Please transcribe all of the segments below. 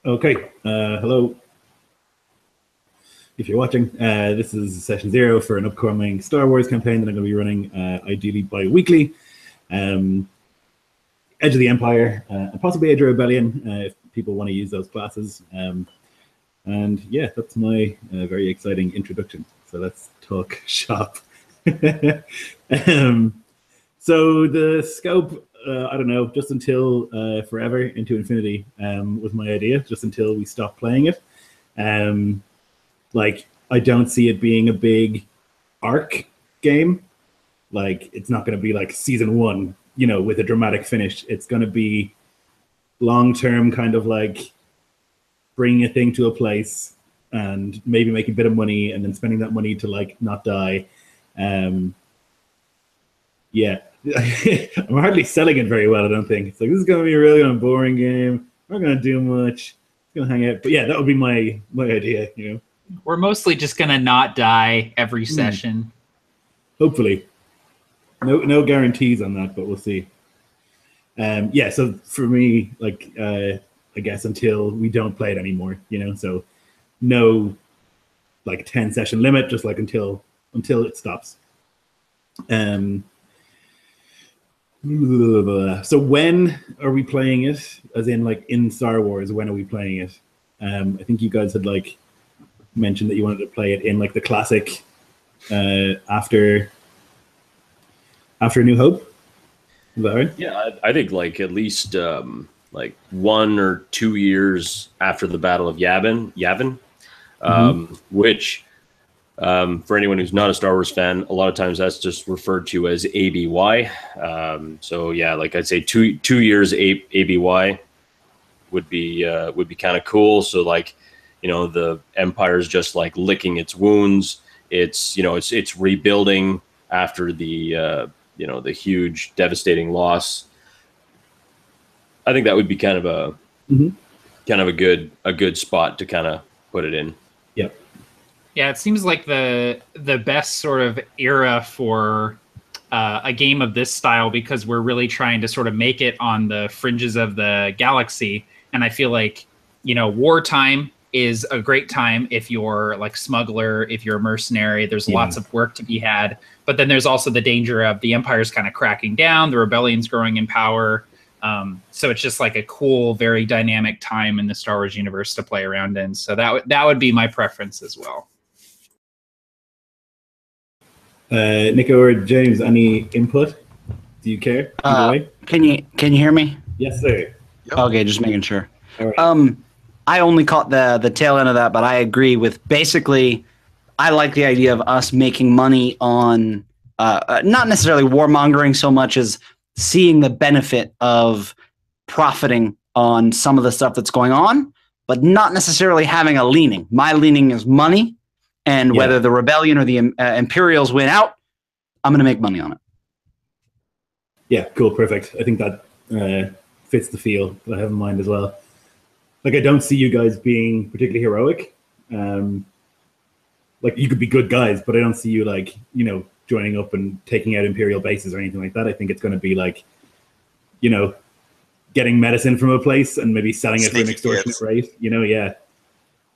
Okay, hello. If you're watching, this is session 0 for an upcoming Star Wars campaign that I'm going to be running, ideally bi-weekly. Edge of the Empire, and possibly Age of Rebellion, if people want to use those classes. And yeah, that's my very exciting introduction. So let's talk shop. So the scope, I don't know, just until forever into infinity was my idea, just until we stop playing it. Like, I don't see it being a big arc game. Like, it's not going to be like season 1, you know, with a dramatic finish. It's going to be long-term, kind of like bringing a thing to a place and maybe making a bit of money and then spending that money to like not die. Yeah, I'm hardly selling it very well, I don't think. It's like, this is going to be a really boring game. I'm not going to do much. It's going to hang out. But yeah, that would be my idea, you know. We're mostly just going to not die every session. Hopefully. No guarantees on that, but we'll see. Yeah, so for me, like, I guess until we don't play it anymore, you know, so no like 10 session limit, just like until it stops. So when are we playing it? As in, like, in Star Wars, when are we playing it? I think you guys had like mentioned that you wanted to play it in like the classic after New Hope. Is that right? Yeah, I think like at least like 1 or 2 years after the Battle of Yavin, which for anyone who's not a Star Wars fan, a lot of times that's just referred to as ABY. So yeah, like I'd say 2 years ABY would be kind of cool. So like, you know, the Empire's just like licking its wounds. It's, you know, it's rebuilding after the you know, the huge devastating loss. I think that would be kind of a good spot to kind of put it in. Yep. Yeah, it seems like the best sort of era for a game of this style, because we're really trying to sort of make it on the fringes of the galaxy. And I feel like, you know, wartime is a great time if you're like smuggler, if you're a mercenary. There's lots of work to be had. But then there's also the danger of the Empire's kind of cracking down, the rebellion's growing in power. So it's just like a cool, very dynamic time in the Star Wars universe to play around in. So that would be my preference as well. Nico or James, any input? Do you care? Can you hear me? Yes, sir. Yep. Okay, just making sure. All right. I only caught the tail end of that, but I agree with basically. I like the idea of us making money on not necessarily warmongering so much as seeing the benefit of profiting on some of the stuff that's going on, but not necessarily having a leaning. My leaning is money, and whether the rebellion or the Imperials win out, I'm going to make money on it. Yeah, cool, perfect. I think that fits the feel that I have in mind as well. Like, I don't see you guys being particularly heroic. Like, you could be good guys, but I don't see you, like, you know, joining up and taking out Imperial bases or anything like that. I think it's going to be like, you know, getting medicine from a place and maybe selling it for an extortionate rate. You know, yeah.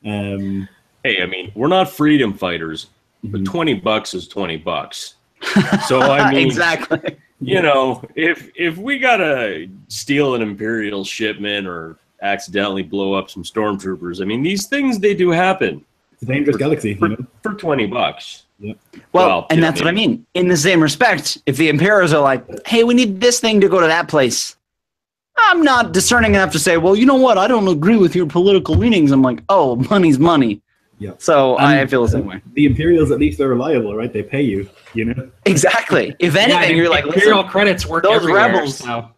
Hey, I mean, we're not freedom fighters, but $20 is $20. So I mean, exactly. You know, if we gotta steal an Imperial shipment or accidentally blow up some stormtroopers, I mean, these things, they do happen. It's a dangerous galaxy, for, you know? for $20. Yep. Well, and that's what I mean. In the same respect, if the Imperials are like, hey, we need this thing to go to that place, I'm not discerning enough to say, well, you know what? I don't agree with your political leanings. I'm like, oh, money's money. Yeah. So I feel the same way. The Imperials, at least, are reliable, right? They pay you, you know? Exactly. If anything, you're like, Imperial credits work those everywhere, rebels. So.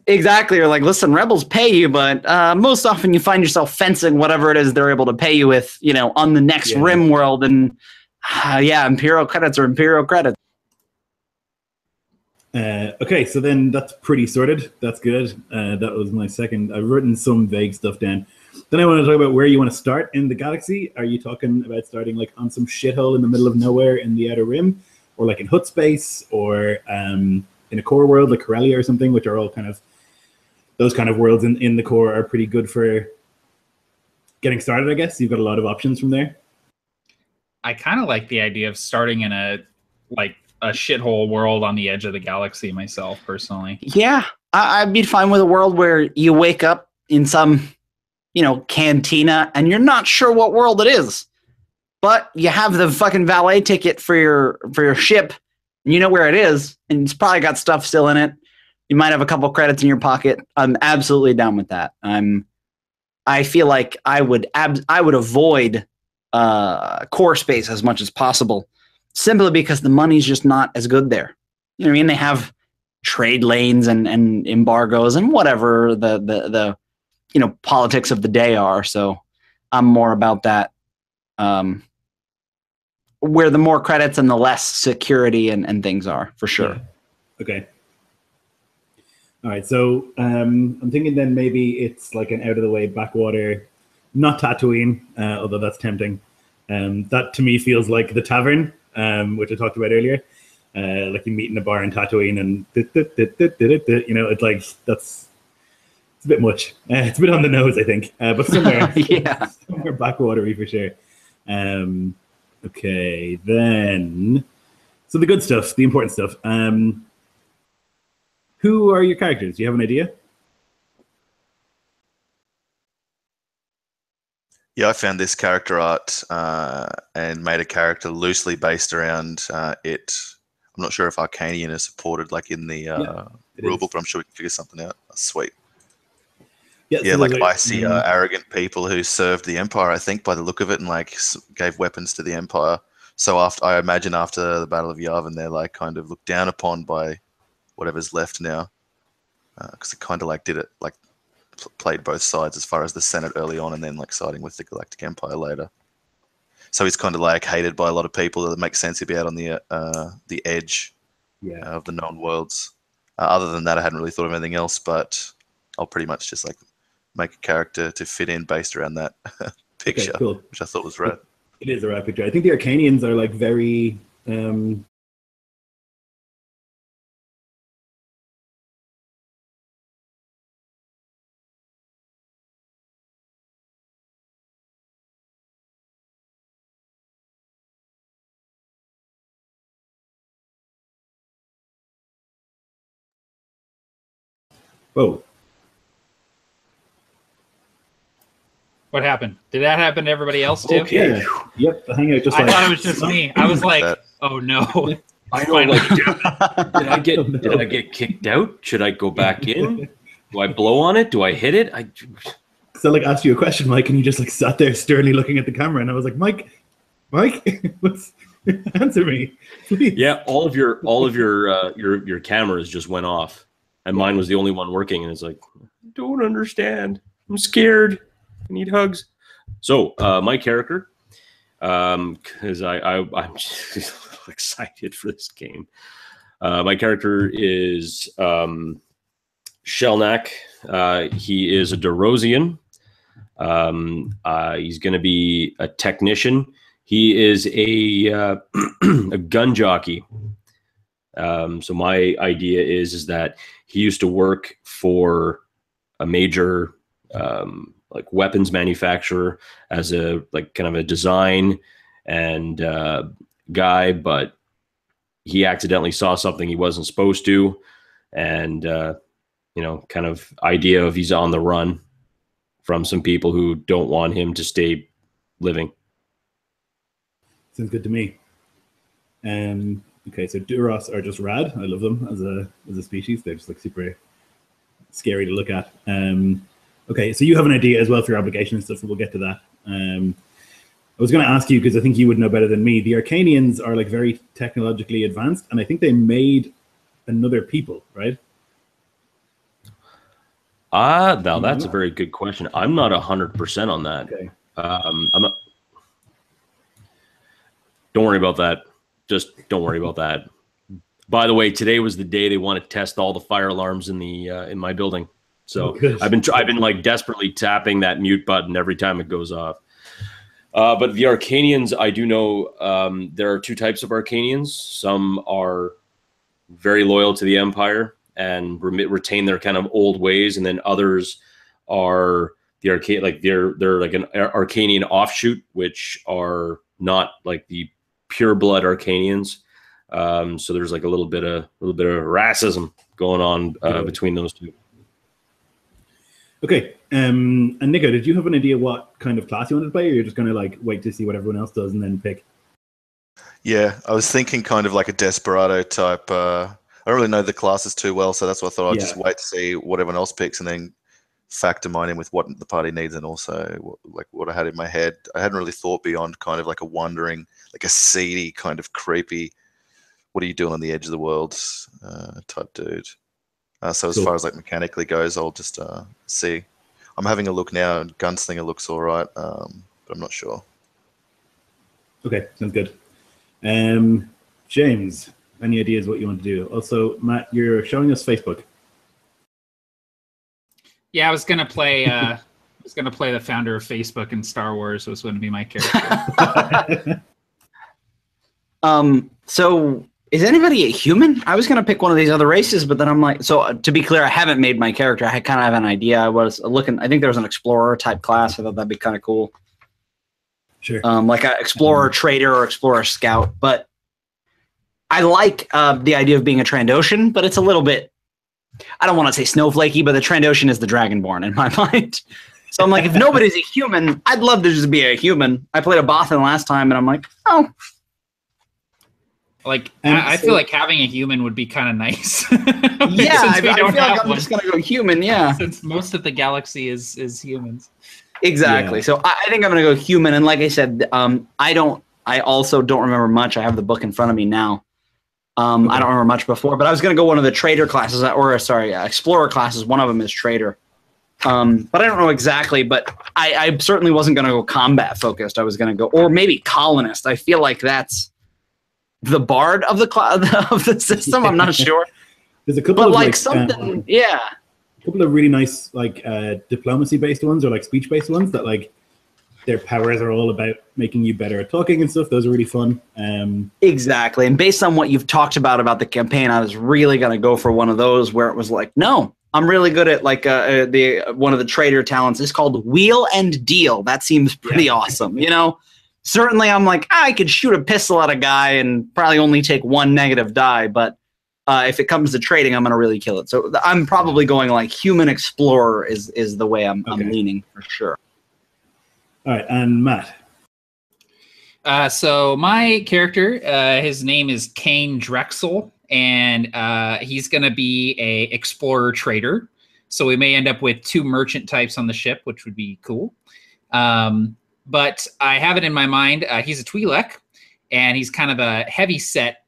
Exactly. You're like, listen, rebels pay you, but most often you find yourself fencing whatever it is they're able to pay you with, you know, on the next rim world. And Imperial credits are Imperial credits. Okay, so then that's pretty sorted. That's good. That was my second. I've written some vague stuff down. Then I want to talk about where you want to start in the galaxy. Are you talking about starting like on some shithole in the middle of nowhere in the Outer Rim, or like in Hutt space, or in a core world like Corellia or something, which are all kind of, those kind of worlds in the core are pretty good for getting started, I guess. You've got a lot of options from there. I kind of like the idea of starting in a shithole world on the edge of the galaxy myself, personally. Yeah, I'd be fine with a world where you wake up in some, cantina and you're not sure what world it is, but you have the fucking valet ticket for your ship, and you know where it is, and it's probably got stuff still in it. You might have a couple credits in your pocket. I'm absolutely down with that. I feel like I would avoid core space as much as possible, simply because the money's just not as good there. You know what I mean? They have trade lanes and embargoes and whatever the politics of the day are. So I'm more about that, where the more credits and the less security and things are, for sure. Yeah. Okay. All right, so I'm thinking then maybe it's like an out-of-the-way backwater, not Tatooine, although that's tempting. That to me feels like the tavern, which I talked about earlier. Like you meet in a bar in Tatooine and, it's like, it's a bit much. It's a bit on the nose, I think, but somewhere, somewhere backwatery for sure. Okay, then, so the good stuff, the important stuff. Who are your characters? Do you have an idea? Yeah, I found this character art and made a character loosely based around it. I'm not sure if Arcanian is supported like in the rulebook, but I'm sure we can figure something out. That's sweet. Yeah, so like icy, arrogant people who served the Empire, I think, by the look of it, and like gave weapons to the Empire. So I imagine after the Battle of Yavin, they're like kind of looked down upon by whatever's left now, because it kind of like did it like played both sides as far as the Senate early on, and then like siding with the Galactic Empire later. So he's kind of like hated by a lot of people. That makes sense. He'd be out on the edge of the known worlds. Other than that, I hadn't really thought of anything else, but I'll pretty much just like make a character to fit in based around that picture, which I thought was rad. It is a rad picture. I think the Arcanians are like very Whoa. What happened? Did that happen to everybody else too? Okay. Yep. The hangout just I thought it was just me. I was like, oh no. I know, like, did I get kicked out? Should I go back in? Do I blow on it? Do I hit it? So like asked you a question, Mike, and you just like sat there sternly looking at the camera, and I was like, Mike, what's answer me, please. Yeah, all of your cameras just went off, and mine was the only one working, and it's like, I don't understand. I'm scared. I need hugs. So my character, because I'm just excited for this game. My character is Shelnak. He is a Derosian. He's going to be a technician. He is a gun jockey. So my idea is that he used to work for a major like weapons manufacturer as a like kind of a design and guy, but he accidentally saw something he wasn't supposed to, and kind of idea of he's on the run from some people who don't want him to stay living. Sounds good to me. Okay, so Duros are just rad. I love them as a species. They're just like super scary to look at. Okay, so you have an idea as well for your obligation and stuff, so we'll get to that. I was going to ask you, because I think you would know better than me, the Arcanians are like very technologically advanced, and I think they made another people, right? Now that's a very good question. I'm not 100% on that. Okay. I'm not. Don't worry about that. Just don't worry about that. By the way, today was the day they want to test all the fire alarms in the in my building. So I've been like desperately tapping that mute button every time it goes off. But the Arcanians, I do know there are two types of Arcanians. Some are very loyal to the Empire and retain their kind of old ways, and then others are the arcade, like they're like an Arcanian offshoot, which are not like the pure blood Arcanians. So there's like a little bit of racism going on between those two. Okay. And Nico, did you have an idea what kind of class you wanted to play, or you're just going to like wait to see what everyone else does and then pick? Yeah, I was thinking kind of like a Desperado type. I don't really know the classes too well, so that's why I thought I'd just wait to see what everyone else picks and then factor mine in with what the party needs and also what I had in my head. I hadn't really thought beyond kind of like a wandering, like a seedy kind of creepy, what are you doing on the edge of the world type dude. So as far as like mechanically goes, I'll just see. I'm having a look now, and Gunslinger looks all right, but I'm not sure. Okay, sounds good. James, any ideas what you want to do? Also, Matt, you're showing us Facebook. Yeah, I was gonna play. The founder of Facebook in Star Wars was going to be my character. So is anybody a human? I was going to pick one of these other races, but then I'm like, so to be clear, I haven't made my character. I kind of have an idea. I was looking, I think there was an explorer type class. I thought that'd be kind of cool. Sure. Like an explorer trader or explorer scout. But I like the idea of being a Trandoshan, but it's a little bit, I don't want to say snowflakey, but the Trandoshan is the Dragonborn in my mind. So I'm like, if nobody's a human, I'd love to just be a human. I played a Bothan last time, and I'm like, oh. Like, I feel like having a human would be kind of nice. Yeah, I feel like I'm just going to go human, yeah. Since most of the galaxy is humans. Exactly. Yeah. So I think I'm going to go human. And like I said, I also don't remember much. I have the book in front of me now. I don't remember much before, but I was going to go one of the trader classes, explorer classes. One of them is trader. But I don't know exactly, but I certainly wasn't going to go combat focused. I was going to go, or maybe colonist. I feel like that's the bard of the system. I'm not sure. There's a couple of like something, a couple of really nice like diplomacy based ones or like speech based ones that like their powers are all about making you better at talking and stuff. Those are really fun. Exactly. And based on what you've talked about the campaign, I was really going to go for one of those where it was like, no, I'm really good at like one of the trader talents is called wheel and deal. That seems pretty awesome. You know, certainly I'm like, I could shoot a pistol at a guy and probably only take one negative die. But if it comes to trading, I'm going to really kill it. So I'm probably going like human explorer is the way I'm leaning for sure. All right, and Matt. So my character, his name is Kane Drexel, and he's going to be a explorer trader. So we may end up with 2 merchant types on the ship, which would be cool. But I have it in my mind. He's a Twi'lek, and he's kind of a heavy-set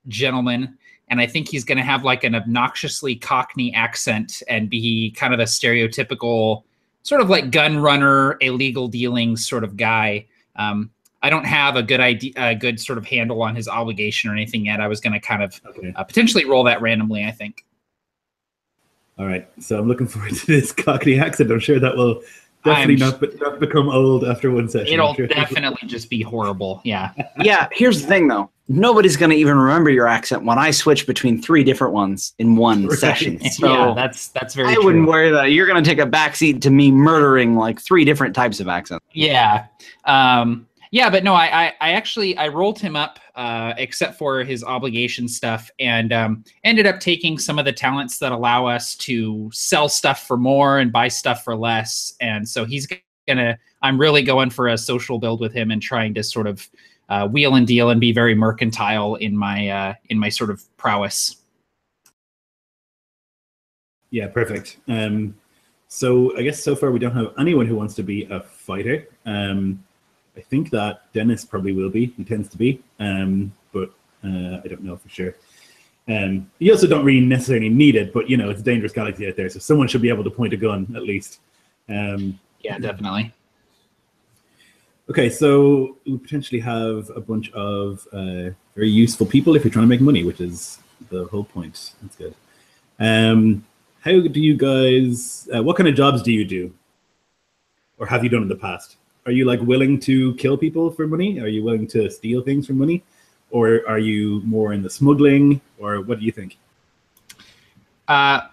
gentleman. And I think he's going to have like an obnoxiously Cockney accent and be kind of a stereotypical sort of like gun runner, illegal dealings sort of guy. I don't have a good sort of handle on his obligation or anything yet. I was going to kind of potentially roll that randomly, I think. All right. So I'm looking forward to this Cockney accent. I'm sure that will definitely not become old after one session. It'll definitely just be horrible. Yeah. Yeah. Here's the thing, though. Nobody's going to even remember your accent when I switch between 3 different ones in one session. So yeah, that's very true. I wouldn't worry that you're going to take a backseat to me murdering like 3 different types of accents. Yeah. Yeah, but no, I rolled him up except for his obligation stuff and ended up taking some of the talents that allow us to sell stuff for more and buy stuff for less. And so I'm really going for a social build with him and trying to sort of wheel and deal and be very mercantile in my sort of prowess. Yeah, perfect. So I guess so far we don't have anyone who wants to be a fighter. I think that Dennis probably will be. He tends to be, but I don't know for sure. You also don't really necessarily need it, but it's a dangerous galaxy out there, so someone should be able to point a gun at least. Yeah, definitely. Okay, so we potentially have a bunch of very useful people if you're trying to make money, which is the whole point. That's good. How do you guys? What kind of jobs do you do, or have you done in the past? Are you like willing to kill people for money? Are you willing to steal things for money? Or are you more in the smuggling? Or what do you think?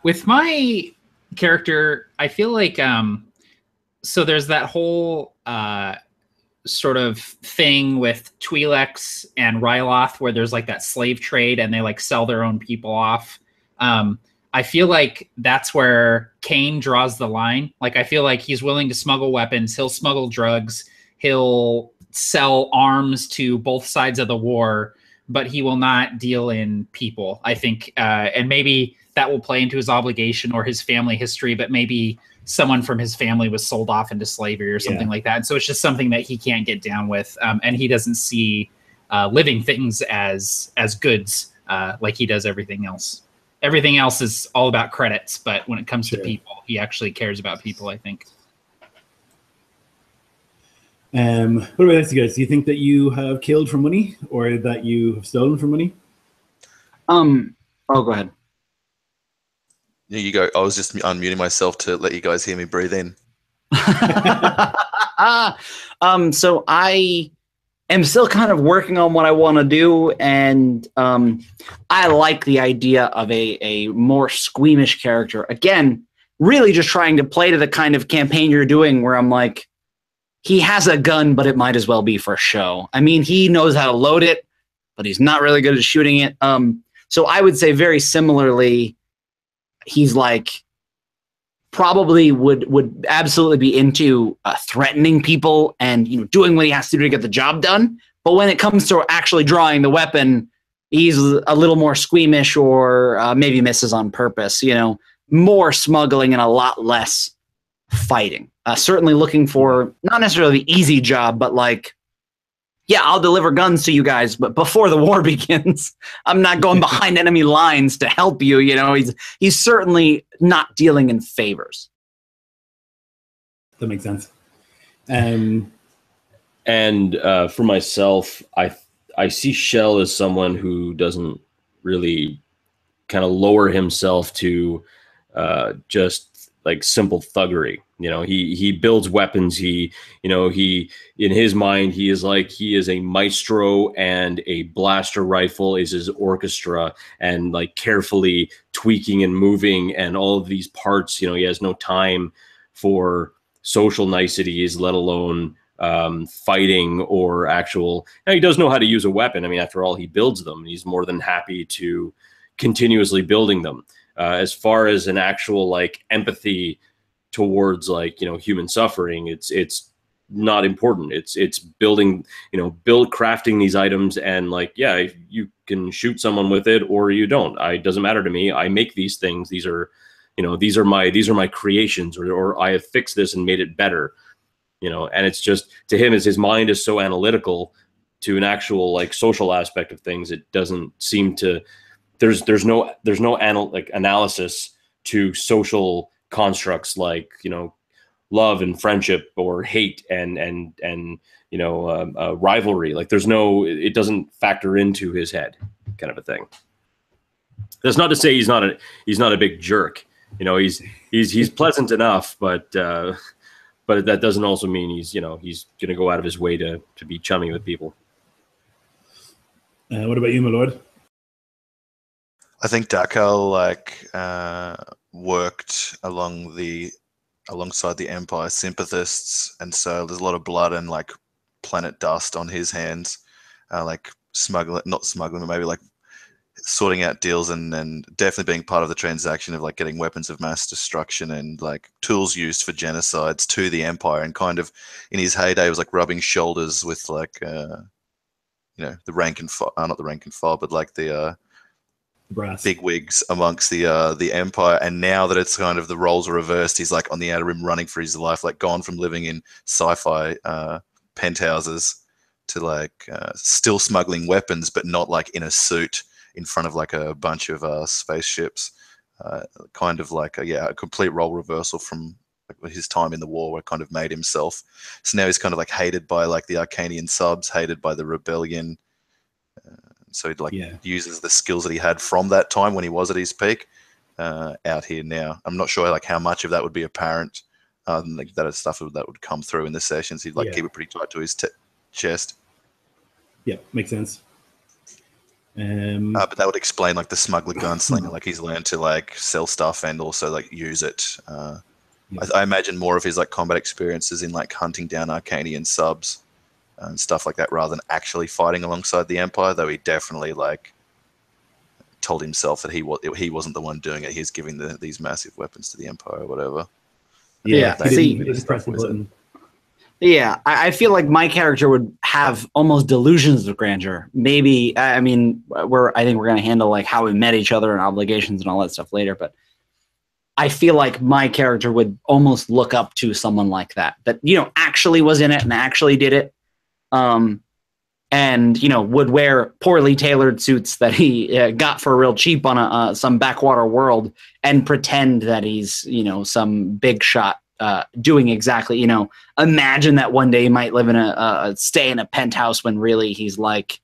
With my character, I feel like so there's that whole sort of thing with Twi'leks and Ryloth where there's like that slave trade and they like sell their own people off. I feel like that's where Kane draws the line. Like, I feel like he's willing to smuggle weapons. He'll smuggle drugs. He'll sell arms to both sides of the war, but he will not deal in people, I think. And maybe that will play into his obligation or his family history, but maybe someone from his family was sold off into slavery or something like that. And so it's just something that he can't get down with. And he doesn't see living things as goods like he does everything else. Everything else is all about credits, but when it comes to people, he actually cares about people, I think. What about this, you guys? Do you think that you have killed for money or that you have stolen for money? Oh, go ahead. You go. I was just unmuting myself to let you guys hear me breathe in. So I am still kind of working on what I want to do, and I like the idea of a more squeamish character. Again, really just trying to play to the kind of campaign you're doing where I'm like, he has a gun, but it might as well be for show. I mean, he knows how to load it, but he's not really good at shooting it. So I would say very similarly, he's like probably would absolutely be into threatening people and doing what he has to do to get the job done. But when it comes to actually drawing the weapon, he's a little more squeamish or maybe misses on purpose. More smuggling and a lot less fighting. Certainly looking for not necessarily the easy job, but like, yeah, I'll deliver guns to you guys, but before the war begins, I'm not going behind enemy lines to help you. He's certainly not dealing in favors. That makes sense. And for myself, I see Shell as someone who doesn't really kind of lower himself to just like simple thuggery. He builds weapons. He in his mind, he is a maestro, and a blaster rifle is his orchestra, and like carefully tweaking and moving and all of these parts. He has no time for social niceties, let alone fighting or actual. Now, he does know how to use a weapon. I mean, after all, he builds them. He's more than happy to continuously building them. As far as an actual like empathy towards human suffering, it's not important. It's building, crafting these items, and you can shoot someone with it or you don't. It doesn't matter to me. I make these things. These are my creations, or I have fixed this and made it better. And it's just, to him, as his mind is so analytical to an actual like social aspect of things, it doesn't seem to. There's no analysis to social constructs like love and friendship or hate and rivalry. Like it doesn't factor into his head, kind of a thing. That's not to say he's not a big jerk. He's pleasant enough, but that doesn't also mean he's going to go out of his way to be chummy with people. What about you, my lord? I think Dakal worked alongside the Empire sympathists, and so there's a lot of blood and like planet dust on his hands, not smuggling, but maybe like sorting out deals and definitely being part of the transaction of like getting weapons of mass destruction and like tools used for genocides to the Empire, and kind of in his heyday was like rubbing shoulders with like the rank and file, not the rank and file, but like the brass big wigs amongst the Empire. And now that it's kind of the roles are reversed, he's like on the outer rim running for his life, like gone from living in sci-fi penthouses to like still smuggling weapons, but not like in a suit in front of like a bunch of spaceships. Kind of like a complete role reversal from like his time in the war, where kind of made himself. So now he's kind of like hated by like the Arcanian subs, hated by the rebellion. So he uses the skills that he had from that time when he was at his peak out here now. I'm not sure like how much of that would be apparent. That is stuff that would come through in the sessions. He'd keep it pretty tight to his chest. Yeah, makes sense. But that would explain like the smuggler gunslinger. Like he's learned to like sell stuff and also like use it I imagine more of his like combat experiences in like hunting down Arcanian subs and stuff like that, rather than actually fighting alongside the Empire. Though he definitely like told himself that he wasn't the one doing it. He's giving these massive weapons to the Empire or whatever. Yeah, he didn't press the button. Yeah, I feel like my character would have almost delusions of grandeur. Maybe, I mean, I think we're going to handle like how we met each other and obligations and all that stuff later, but I feel like my character would almost look up to someone like that, you know, actually was in it and actually did it. And, you know, would wear poorly tailored suits that he got for real cheap on some backwater world and pretend that he's, you know, some big shot doing exactly, you know, imagine that one day he might live in stay in a penthouse when really he's like,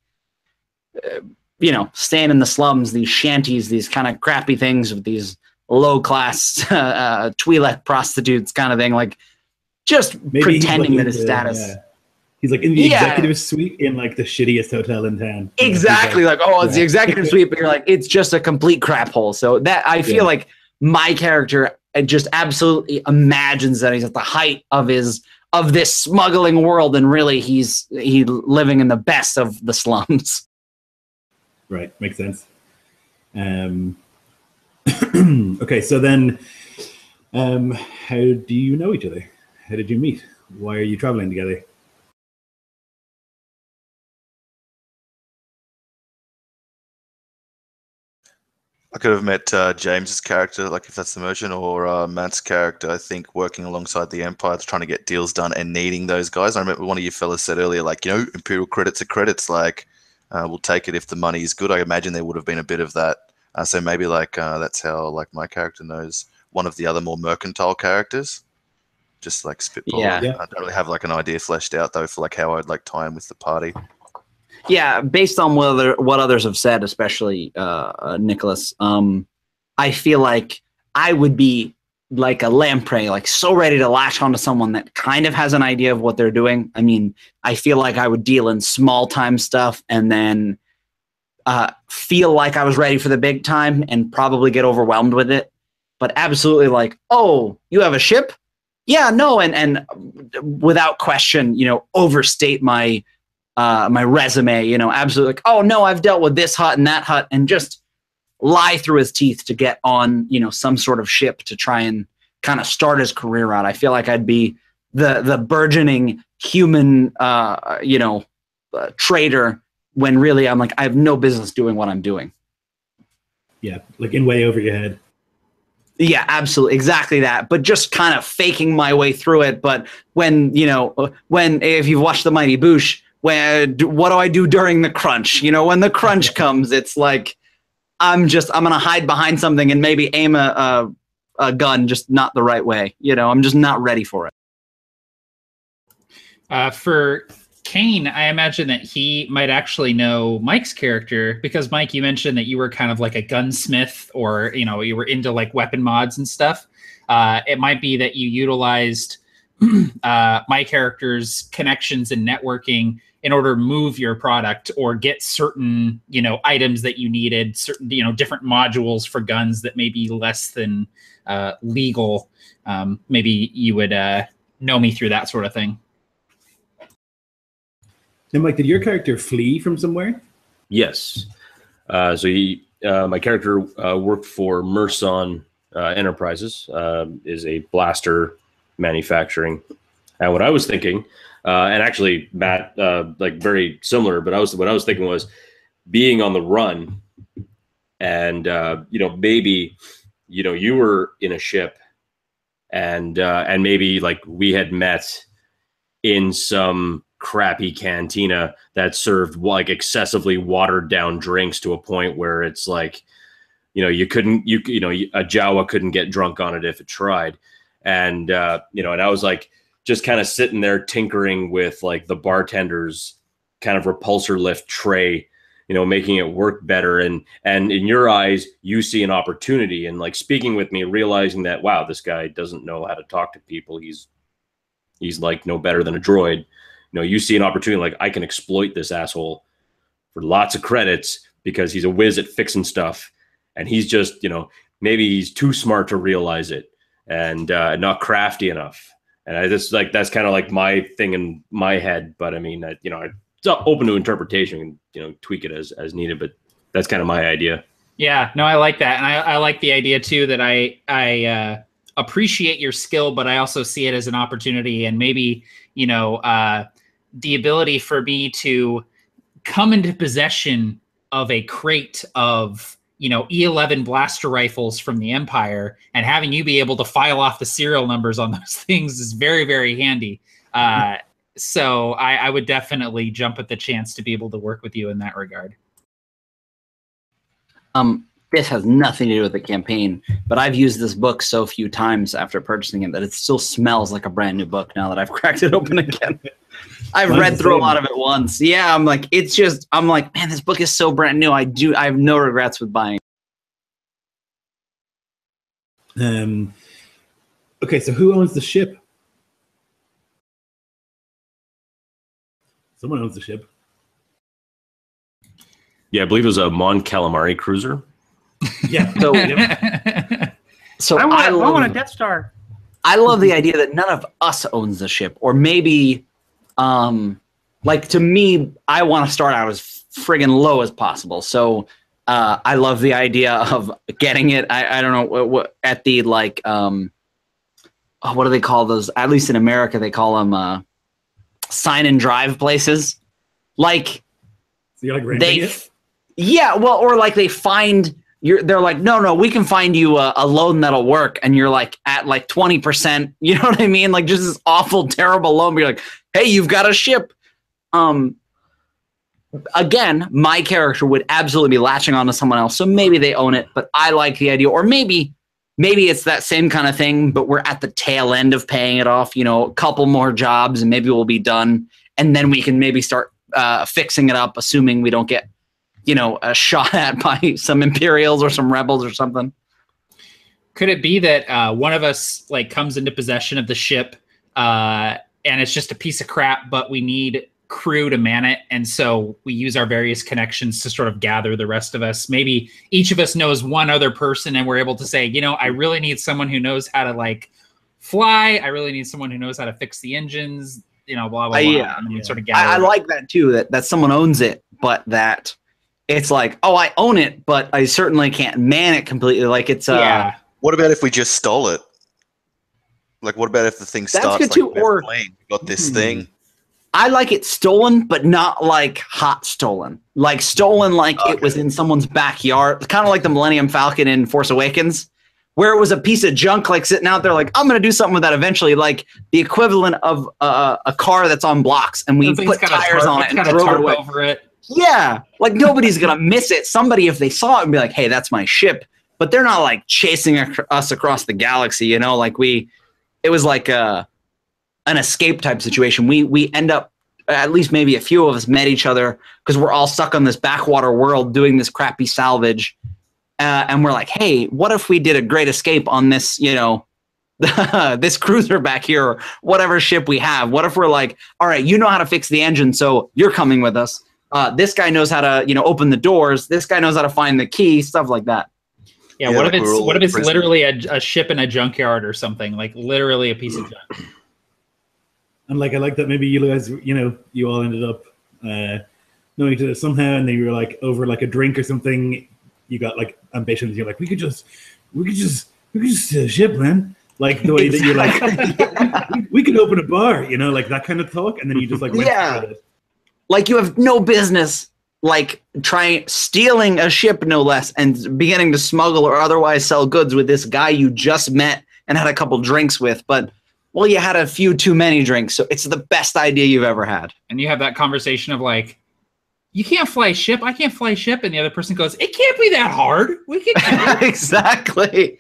you know, staying in the slums, these shanties, these kind of crappy things with these low class Twi'lek prostitutes kind of thing, like just maybe pretending that his status. Yeah. He's like in the executive suite in like the shittiest hotel in town. Exactly. Like, oh, it's the executive suite, but you're like, it's just a complete crap hole. So that I feel like my character just absolutely imagines that he's at the height of this smuggling world, and really he's living in the best of the slums. Right, makes sense. Okay, so then, how do you know each other? How did you meet? Why are you traveling together? I could have met James's character, like if that's the merchant, or Matt's character, I think, working alongside the Empire, trying to get deals done and needing those guys. I remember one of you fellas said earlier, like, you know, Imperial credits are credits, like, we'll take it if the money is good. I imagine there would have been a bit of that. So maybe like that's how like my character knows one of the other more mercantile characters. Just like spitball. Yeah. I don't really have like an idea fleshed out though for like how I'd like tie in with the party. Yeah, based on what others have said, especially Nicholas, I feel like I would be like a lamprey, like so ready to latch onto someone that kind of has an idea of what they're doing. I mean, I feel like I would deal in small time stuff and then feel like I was ready for the big time and probably get overwhelmed with it. But absolutely like, oh, you have a ship? Yeah, no, and without question, you know, overstate my resume, you know, absolutely like, oh no, I've dealt with this hut and that hut, and just lie through his teeth to get on, you know, some sort of ship to try and kind of start his career out. I feel like I'd be the burgeoning human, trader, when really I'm like, I have no business doing what I'm doing. Yeah, like in way over your head. Yeah, absolutely. Exactly that. But just kind of faking my way through it. But if you've watched The Mighty Boosh, what do I do during the crunch? You know, when the crunch comes, it's like, I'm going to hide behind something and maybe aim a gun, just not the right way. You know, I'm just not ready for it. For Kane, I imagine that he might actually know Mike's character, because Mike, you mentioned that you were kind of like a gunsmith, or, you know, you were into like weapon mods and stuff. It might be that you utilized my character's connections and networking in order to move your product or get certain, you know, items that you needed, certain, you know, different modules for guns that may be less than legal. Maybe you would know me through that sort of thing. And Mike, did your character flee from somewhere? Yes. My character worked for Merson Enterprises, is a blaster manufacturing. And what I was thinking, and actually Matt, like very similar, but what I was thinking was being on the run, and maybe, you know, you were in a ship, and maybe like we had met in some crappy cantina that served like excessively watered down drinks to a point where it's like, you know, a Jawa couldn't get drunk on it if it tried. And, and I was like, just kind of sitting there tinkering with like the bartender's kind of repulsor lift tray, you know, making it work better. And in your eyes, you see an opportunity, and like speaking with me, realizing that, wow, this guy doesn't know how to talk to people. He's like no better than a droid. You know, you see an opportunity, like, I can exploit this asshole for lots of credits because he's a whiz at fixing stuff. And he's just, you know, maybe he's too smart to realize it. and not crafty enough. And I just like that's kind of like my thing in my head. But I mean, it's open to interpretation and tweak it as needed. But that's kind of my idea. Yeah, no, I like that, and I like the idea too that I appreciate your skill, but I also see it as an opportunity, and maybe the ability for me to come into possession of a crate of E11 blaster rifles from the Empire, and having you be able to file off the serial numbers on those things is very, very handy. So I would definitely jump at the chance to be able to work with you in that regard. This has nothing to do with the campaign, but I've used this book so few times after purchasing it that it still smells like a brand new book now that I've cracked it open again. I've read through a lot of it once. Yeah, I'm like, man, this book is so brand new. I have no regrets with buying. Okay, so who owns the ship? Someone owns the ship. Yeah, I believe it was a Mon Calamari cruiser. Yeah. So I want a Death Star. I love the idea that none of us owns the ship, or maybe, like to me, I want to start out as friggin' low as possible. So I love the idea of getting it. I don't know what at the like, what do they call those? At least in America, they call them sign and drive places. Like, so you're like renting it? Yeah, well, or like they find. They're like, no, we can find you a loan that'll work, and you're like at like 20%. You know what I mean? Like just this awful, terrible loan. But you're like, hey, you've got a ship. Again, my character would absolutely be latching on to someone else, so maybe they own it. But I like the idea, or maybe it's that same kind of thing, but we're at the tail end of paying it off. A couple more jobs, and maybe we'll be done, and then we can maybe start fixing it up, assuming we don't get a shot at by some Imperials or some rebels or something. Could it be that one of us like comes into possession of the ship and it's just a piece of crap, but we need crew to man it, and so we use our various connections to sort of gather the rest of us? Maybe each of us knows one other person, and we're able to say, I really need someone who knows how to like fly. I really need someone who knows how to fix the engines. Blah blah blah. Yeah, and we sort of gather. I like that too. That someone owns it, but that. It's like, oh, I own it, but I certainly can't man it completely. Like it's yeah. What about if we just stole it? Like, what about if the thing starts good too, like or plane? We got this thing. I like it stolen, but not like hot stolen. Like stolen, like it was in someone's backyard. It's kind of like the Millennium Falcon in Force Awakens, where it was a piece of junk like sitting out there. Like I'm gonna do something with that eventually. Like the equivalent of a car that's on blocks, and we put tires on it and drove it away. Over it. Yeah, like nobody's gonna miss it. Somebody, if they saw it, and be like, "Hey, that's my ship," but they're not like chasing us across the galaxy. Like it was like an escape type situation. We end up, at least maybe a few of us met each other because we're all stuck on this backwater world doing this crappy salvage, and we're like, "Hey, what if we did a great escape on this, this cruiser back here, or whatever ship we have? What if we're like, all right, you know how to fix the engine, so you're coming with us." This guy knows how to, open the doors. This guy knows how to find the key, stuff like that. Yeah. What if it's literally a ship in a junkyard or something, like literally a piece of junk? And like, I like that maybe you guys, you all ended up knowing each other somehow, and then you were like over like a drink or something. You got like ambitions. You're like, we could just ship, man. Like the way that you're like, we could open a bar, like that kind of talk, and then you just like went through it. Like you have no business like stealing a ship, no less, and beginning to smuggle or otherwise sell goods with this guy you just met and had a couple drinks with. But well, you had a few too many drinks, so it's the best idea you've ever had. And you have that conversation of like, you can't fly a ship, I can't fly a ship, and the other person goes, it can't be that hard. We can Exactly.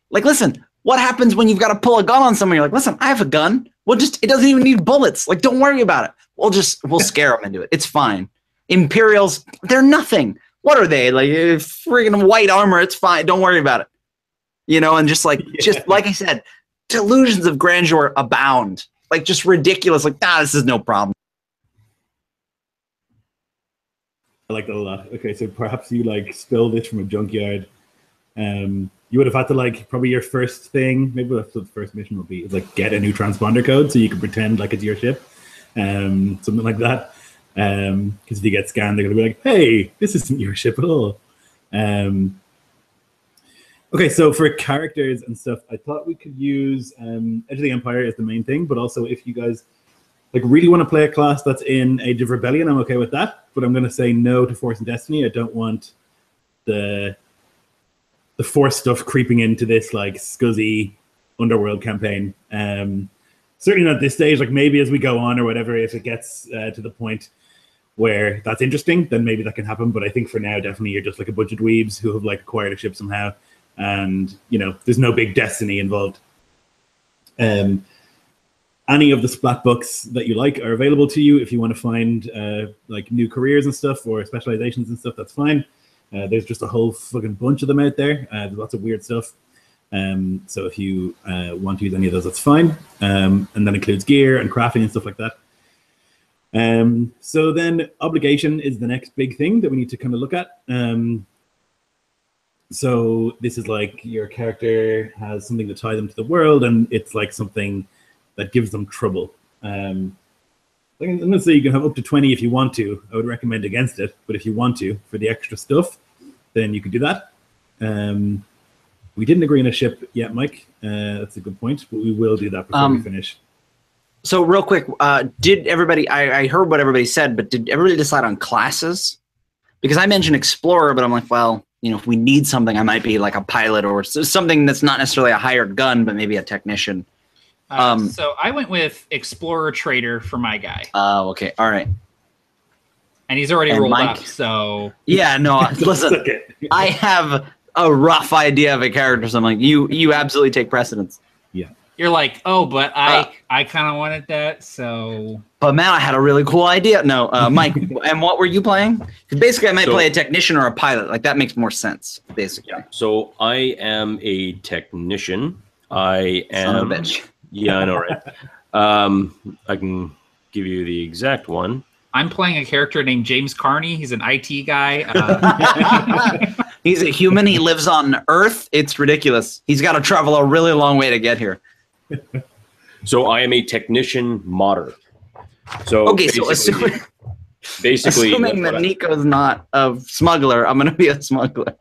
Like, listen, what happens when you've got to pull a gun on someone? You're like, listen, I have a gun. It doesn't even need bullets. Like, don't worry about it. We'll scare them into it. It's fine. Imperials, they're nothing. What are they? Like friggin' white armor. It's fine. Don't worry about it. And just like I said, delusions of grandeur abound. Like just ridiculous. Like, this is no problem. I like that a lot. Okay, so perhaps you like spilled it from a junkyard, you would have had to like probably your first thing, maybe that's what the first mission would be, is like get a new transponder code so you can pretend like it's your ship, something like that. Because if you get scanned, they're gonna be like, "Hey, this isn't your ship at all." Okay, so for characters and stuff, I thought we could use Edge of the Empire is the main thing, but also if you guys like really want to play a class that's in Age of Rebellion, I'm okay with that. But I'm gonna say no to Force and Destiny. I don't want the Force stuff creeping into this like scuzzy underworld campaign. Certainly not at this stage. Like maybe as we go on or whatever, if it gets to the point where that's interesting, then maybe that can happen. But I think for now, definitely you're just like a bunch of dweebs who have like acquired a ship somehow, and you know there's no big destiny involved. Any of the splat books that you like are available to you if you want to find like new careers and stuff or specializations and stuff. That's fine. There's just a whole fucking bunch of them out there. There's lots of weird stuff. So if you want to use any of those, that's fine. And that includes gear and crafting and stuff like that. So then obligation is the next big thing that we need to kind of look at. So this is like your character has something to tie them to the world, and it's like something that gives them trouble. I'm going to say you can have up to 20 if you want to. I would recommend against it, but if you want to, for the extra stuff, then you can do that. We didn't agree on a ship yet, Mike. That's a good point, but we will do that before we finish. So real quick, did everybody, I heard what everybody said, but did everybody decide on classes? Because I mentioned Explorer, but I'm like, well, you know, if we need something, I might be like a pilot or something that's not necessarily a hired gun, but maybe a technician. So I went with Explorer Trader for my guy. Oh, okay. All right. And he's already rolled Mike? up, so... Yeah, no, listen, I have a rough idea of a character, so I'm like, you absolutely take precedence. Yeah. You're like, oh, but I kind of wanted that, so... But man, I had a really cool idea. No, Mike, and what were you playing? Because basically I might play a technician or a pilot. Like, that makes more sense, basically. Yeah. So I am a technician. I am... Son of a bitch. Yeah, I know, right? I can give you the exact one. I'm playing a character named James Carney. He's an IT guy. He's a human. He lives on Earth. It's ridiculous. He's got to travel a really long way to get here. So I am a technician modder. So okay, so assuming that Nico's not a smuggler, I'm going to be a smuggler.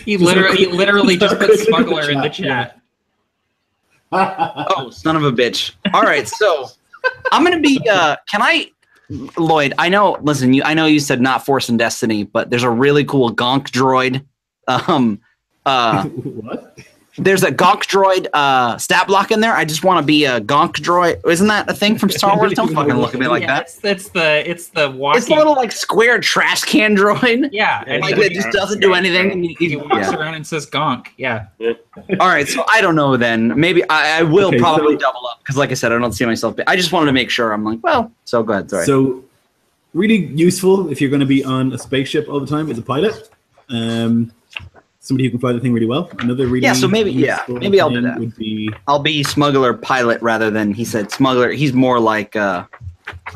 He literally just put smuggler in the chat. Oh, son of a bitch. All right, so I'm going to be Lloyd, I know, listen, I know you said not Force and Destiny, but there's a really cool Gonk droid. What? There's a Gonk droid stat block in there. I just want to be a Gonk droid. Isn't that a thing from Star Wars? Don't fucking look at me like that. It's the walking... It's the little like square trash can droid. Yeah. And like it just doesn't do anything. He walks around and says Gonk. Yeah. All right, so I don't know then. Maybe I will probably double up because like I said, I don't see myself. I just wanted to make sure. I'm like, well, so go ahead. Sorry. So really useful if you're going to be on a spaceship all the time is a pilot. Somebody who can fly the thing really well. Another really so maybe I'll do that. Would be I'll be smuggler pilot rather than he said smuggler. He's more like a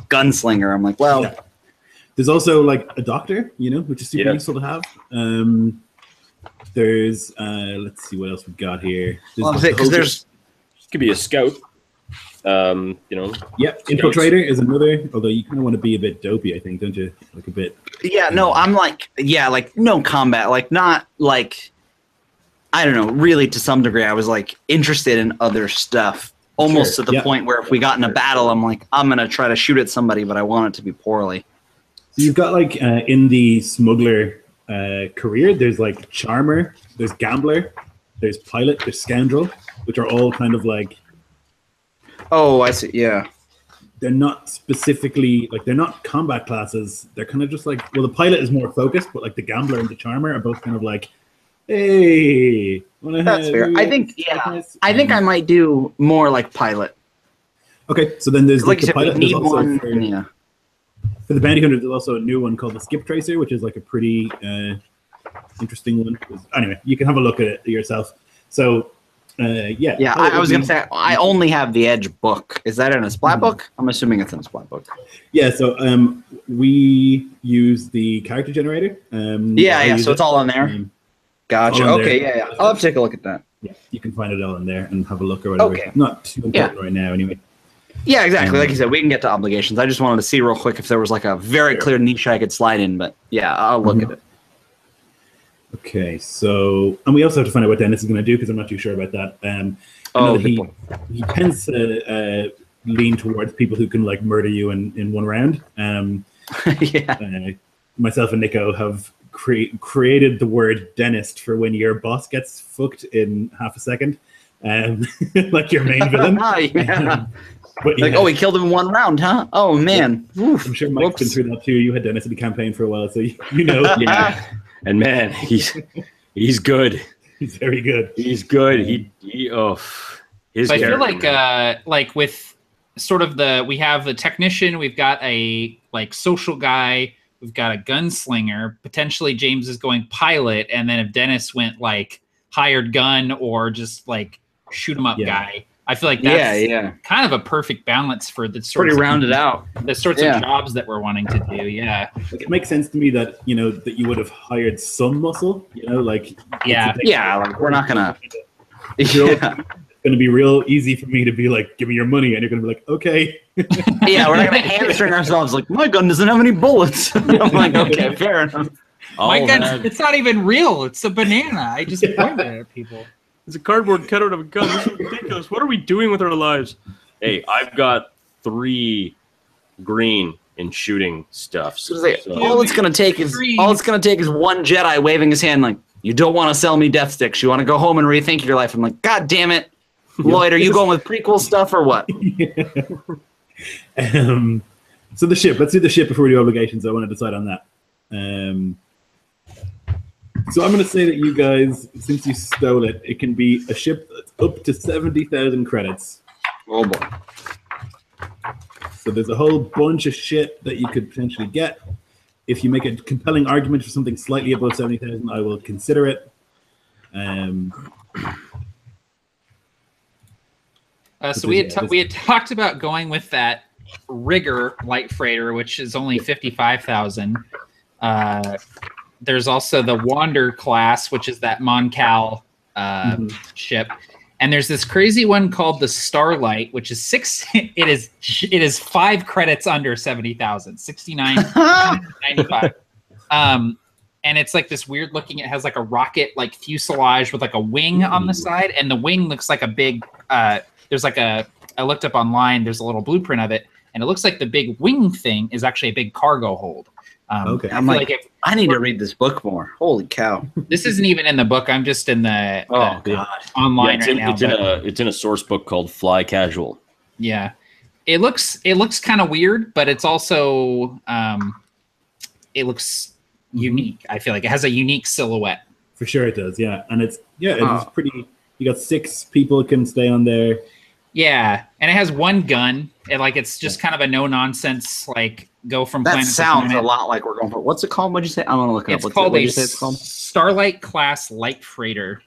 gunslinger. I'm like, well, there's also like a doctor, you know, which is super useful to have. There's let's see what else we've got here. This could be a scout. You know. Yep, infiltrator is another. Although you kind of want to be a bit dopey, I think, don't you? Like a bit. Yeah, no, I'm like, like no combat, like not like, I don't know, really to some degree, I was like interested in other stuff, almost to the point where if we got in a battle, I'm like, I'm going to try to shoot at somebody, but I want it to be poorly. So you've got like in the smuggler career, there's like charmer, there's gambler, there's pilot, there's scoundrel, which are all kind of like. Oh, I see. Yeah. They're not specifically like they're not combat classes. They're kind of just like, well, the pilot is more focused, but like the gambler and the charmer are both kind of like, hey, that's fair. I think I think I might do more like pilot. Okay, so then there's like the pilot. Need one. For the bounty hunter, there's also a new one called the Skip Tracer, which is like a pretty interesting one. Anyway, you can have a look at it yourself. So Yeah. Yeah, I was going to say, I only have the Edge book. Is that in a Splat book? I'm assuming it's in a Splat book. Yeah, so we use the character generator. So it's all in there. Gotcha. all in Okay, there. yeah. I'll have to take a look at that. Yeah, you can find it all in there and have a look or whatever. Okay. Not too important right now, anyway. Yeah, exactly. Like you said, we can get to obligations. I just wanted to see real quick if there was like a very clear niche I could slide in, but yeah, I'll look at it. Okay, so, and we also have to find out what Dennis is going to do because I'm not too sure about that. I know that he tends to lean towards people who can like murder you in one round. Myself and Nico have created the word dentist for when your boss gets fucked in half a second, like your main villain. But, like, he killed him in one round, huh? Oh man, I'm sure Mike's been through that too. You had Dennis in the campaign for a while, so you know. Yeah, and man, he's good. He's very good. He's good. His. So I feel like with sort of we have the technician, we've got a like social guy, we've got a gunslinger. Potentially James is going pilot, and then if Dennis went like hired gun or just like shoot 'em up guy. I feel like that's kind of a perfect balance for the sorts pretty rounded out. The sorts of jobs that we're wanting to do. Yeah, like, it makes sense to me that that you would have hired some muscle. Like like we're not gonna. It's going to be real easy for me to be like, give me your money, and you're going to be like, okay. Yeah, we're not going to hamstring ourselves like my gun doesn't have any bullets. I'm like, okay, fair enough. My gun, it's not even real. It's a banana. I just pointed it at people. It's a cardboard cutout of a gun. This is ridiculous. What are we doing with our lives? Hey, I've got 3 green in shooting stuff. So all it's gonna take is one Jedi waving his hand like, you don't want to sell me death sticks. You want to go home and rethink your life. I'm like, God damn it, Lloyd, are you going with prequel stuff or what? So the ship. Let's do the ship before we do obligations. I want to decide on that. So I'm going to say that you guys, since you stole it, it can be a ship that's up to 70,000 credits. Oh boy. So there's a whole bunch of shit that you could potentially get. If you make a compelling argument for something slightly above 70,000, I will consider it. So we had talked about going with that rigger light freighter, which is only 55,000. There's also the Wander class, which is that Mon Cal ship, and there's this crazy one called the Starlight, which is it is 5 credits under 70,000, 69.95. And it's like this weird looking. It has like a rocket like fuselage with like a wing on the side, and the wing looks like a big. There's like I looked up online. There's a little blueprint of it, and it looks like the big wing thing is actually a big cargo hold. Okay. I'm like I need to read this book more. Holy cow! This isn't even in the book. I'm just in the online right now. It's in a source book called Fly Casual. Yeah, it looks kind of weird, but it's also it looks unique. I feel like it has a unique silhouette. For sure, it does. Yeah, and it's pretty. You got 6 people can stay on there. Yeah, and it has 1 gun, and like it's just kind of a no nonsense like go from that planet sounds to planet. a lot like we're going for. What's it called? What'd you say? I want to look it up. It's called a Starlight class light freighter.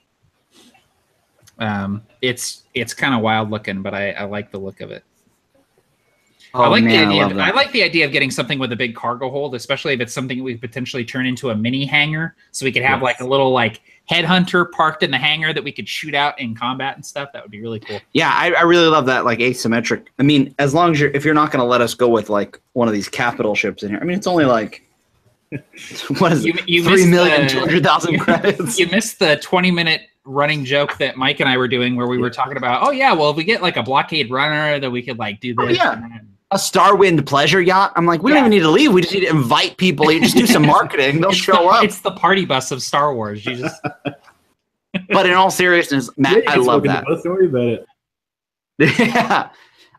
It's kind of wild looking, but I like the look of it. Oh, I like man, I like the idea of getting something with a big cargo hold, especially if it's something we potentially turn into a mini hangar, so we could have like a little like headhunter parked in the hangar that we could shoot out in combat and stuff. That would be really cool. Yeah, I really love that like asymmetric. I mean, as long as if you're not going to let us go with like one of these capital ships in here. I mean, it's only like what is it? 3,200,000 credits. You missed the 20-minute running joke that Mike and I were doing where we were talking about, oh yeah, well if we get like a blockade runner, then we could like do this. A Starwind pleasure yacht. I'm like, we don't even need to leave. We just need to invite people. You just do some marketing. They'll show up. It's the party bus of Star Wars. You just. But in all seriousness, Matt, I love that. Don't worry about it. Yeah.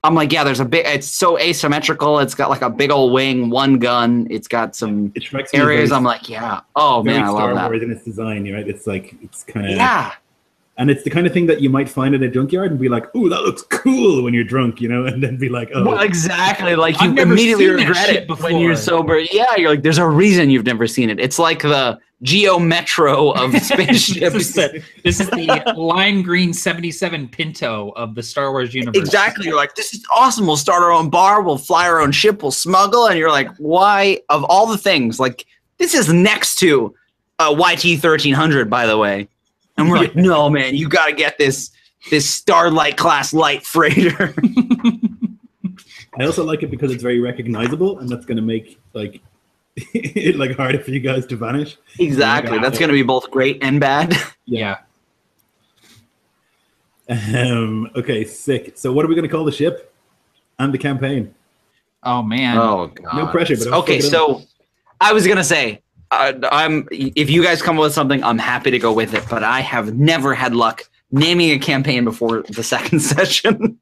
I'm like, yeah, there's a big, it's so asymmetrical. It's got like a big old wing, 1 gun. It's got some areas. I'm like, yeah. Oh man, I love that. Star Wars in its design, right? It's like, it's kind of. Yeah. And it's the kind of thing that you might find in a junkyard and be like, "Ooh, that looks cool" when you're drunk, and then be like, "Oh, well, exactly." Like you I've never immediately seen that regret shit it before. when you're sober. Yeah, you're like, "There's a reason you've never seen it." It's like the Geo Metro of spaceships. This is the lime green 77 Pinto of the Star Wars universe. Exactly. You're like, "This is awesome. We'll start our own bar. We'll fly our own ship. We'll smuggle." And you're like, "Why?" Of all the things, like this is next to YT 1300, by the way. And we're like, "No, man, you got to get this Starlight class light freighter." I also like it because it's very recognizable, and that's going to make it like harder for you guys to vanish. Exactly. That's going to be both great and bad. Yeah. Okay, sick. So what are we going to call the ship and the campaign? Oh man. Oh god. No pressure. But okay, so I was gonna say, if you guys come up with something, I'm happy to go with it. But I have never had luck naming a campaign before the second session.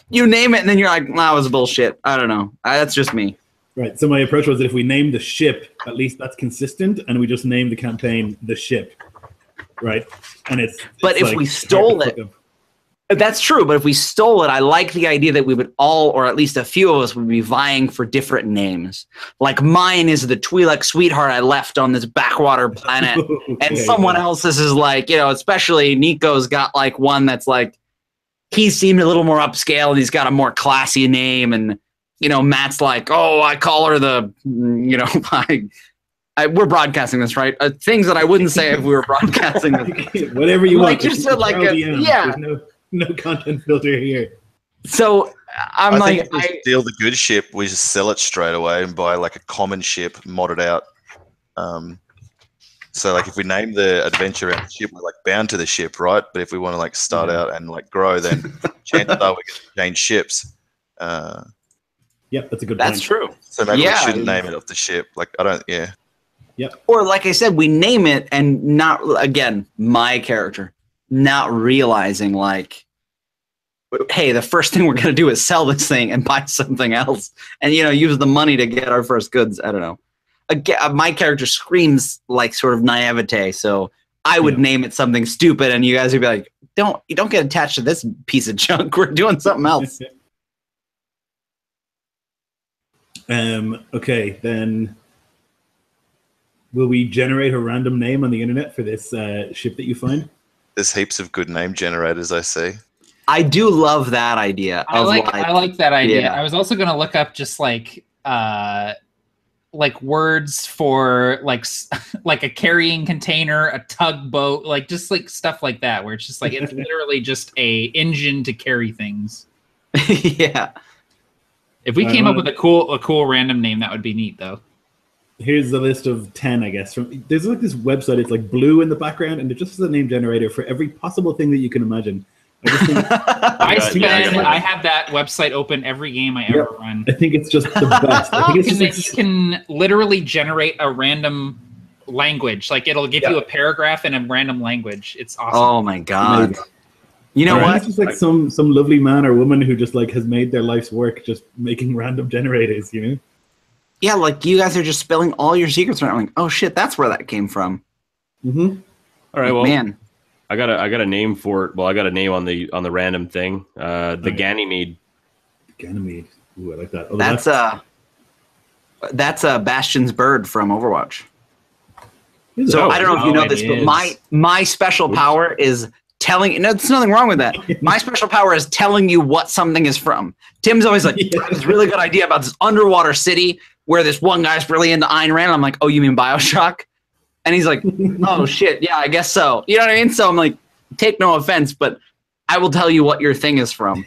You name it, and then you're like, "Nah, it was bullshit." I don't know. That's just me. Right. So my approach was that if we name the ship, at least that's consistent, and we just name the campaign the ship, right? And But if we stole it, that's true. But if we stole it, I like the idea that we would all, or at least a few of us, would be vying for different names. Like mine is the Twi'lek sweetheart I left on this backwater planet, and someone else's is like, especially Nico's got like one that's like he seemed a little more upscale and he's got a more classy name, and Matt's like, "Oh, I call her the we're broadcasting this, right? Things that I wouldn't say if we were broadcasting this. Whatever you want. Just said like There's no content filter here. So I'm think if we steal the good ship, we just sell it straight away and buy like a common ship, mod it out. So like if we name the adventure around the ship, we're like bound to the ship, right? But if we want to like start out and like grow, then chances are we can change ships. Yep, that's a good That's point. true. So maybe we shouldn't name it off the ship. Like Yep. Or like I said, we name it and not, again, my character, not realizing like, hey, the first thing we're going to do is sell this thing and buy something else and, use the money to get our first goods. I don't know. Again, my character screams like sort of naivete. So I would name it something stupid and you guys would be like, you don't get attached to this piece of junk. We're doing something else. Okay, then will we generate a random name on the internet for this ship that you find? there's heaps of good name generators, I see. I do love that idea. I like that idea. Yeah. I was also going to look up just like words for like a carrying container, a tugboat, just like stuff like that, where it's just like it's literally just a engine to carry things. Yeah. If we came up with a cool random name, that would be neat, though. Here's the list of 10, I guess. There's like this website. It's like blue in the background, and it just has a name generator for every possible thing that you can imagine. I just think I have that website open every game I ever run. I think it's just the best. I think it's just you can literally generate a random language. Like it'll give you a paragraph in a random language. It's awesome. Oh my god! Amazing. You know what? It's just like some lovely man or woman who just like has made their life's work just making random generators. You know? Yeah, like you guys are just spilling all your secrets right now. I'm like, oh shit, that's where that came from. Mm-hmm. All right, well, man. I got a name for it. Well, I got a name on the random thing. The Ganymede. Ganymede. Ooh, I like that. Oh, that's Bastion's bird from Overwatch. Is So it? I don't know if you know this, but my special power is telling. No, there's nothing wrong with that. My special power is telling you what something is from. Tim's always like, I have this really good idea about this underwater city where this one guy's really into Ayn Rand. I'm like, oh, you mean BioShock? And he's like, oh, shit, yeah, I guess so. You know what I mean? So I'm like, take no offense, but I will tell you what your thing is from.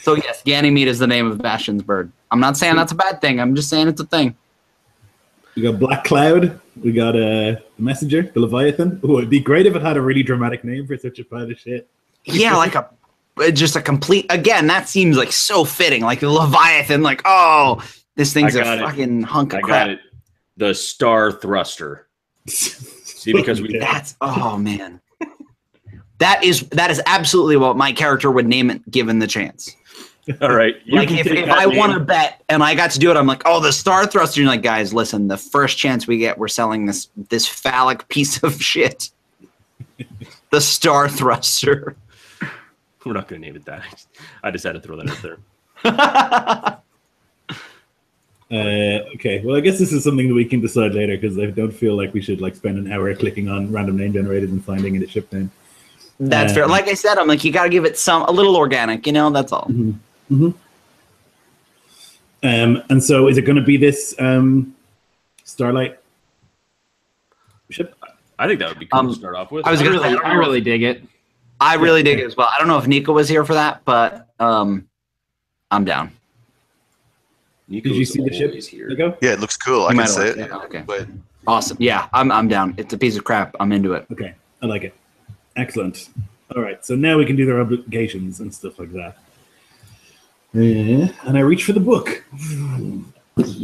So, yes, Ganymede is the name of Bastion's bird. I'm not saying that's a bad thing. I'm just saying it's a thing. We got Black Cloud. We got the Messenger, the Leviathan. Oh, it'd be great if it had a really dramatic name for such a pile of shit. Yeah, like just a complete, again, that seems like so fitting. Like the Leviathan, like, oh, this thing's a fucking hunk of crap. I got it. The Star Thruster. See, because oh man, that is absolutely what my character would name it given the chance. All right, like if I want to bet and I got to do it, I'm like, oh, the Star Thruster. You're like, guys, listen, the first chance we get, we're selling this phallic piece of shit. The Star Thruster. We're not going to name it that. I just had to throw that out there. Okay, well, I guess this is something that we can decide later because I don't feel like we should like spend an hour clicking on random name generated and finding it at ship name. That's fair. Like I said, I'm like, you got to give it a little organic, you know. That's all. Mm-hmm. And so, is it going to be this Starlight ship? I think that would be cool to start off with. I really dig it. I really dig it as well. I don't know if Nico was here for that, but I'm down. Did you see the ship? Nico? Yeah, it looks cool. I can see it. Yeah, okay. But Awesome. Yeah, I'm down. It's a piece of crap. I'm into it. Okay, I like it. Excellent. All right, so now we can do their obligations and stuff like that. And I reach for the book. This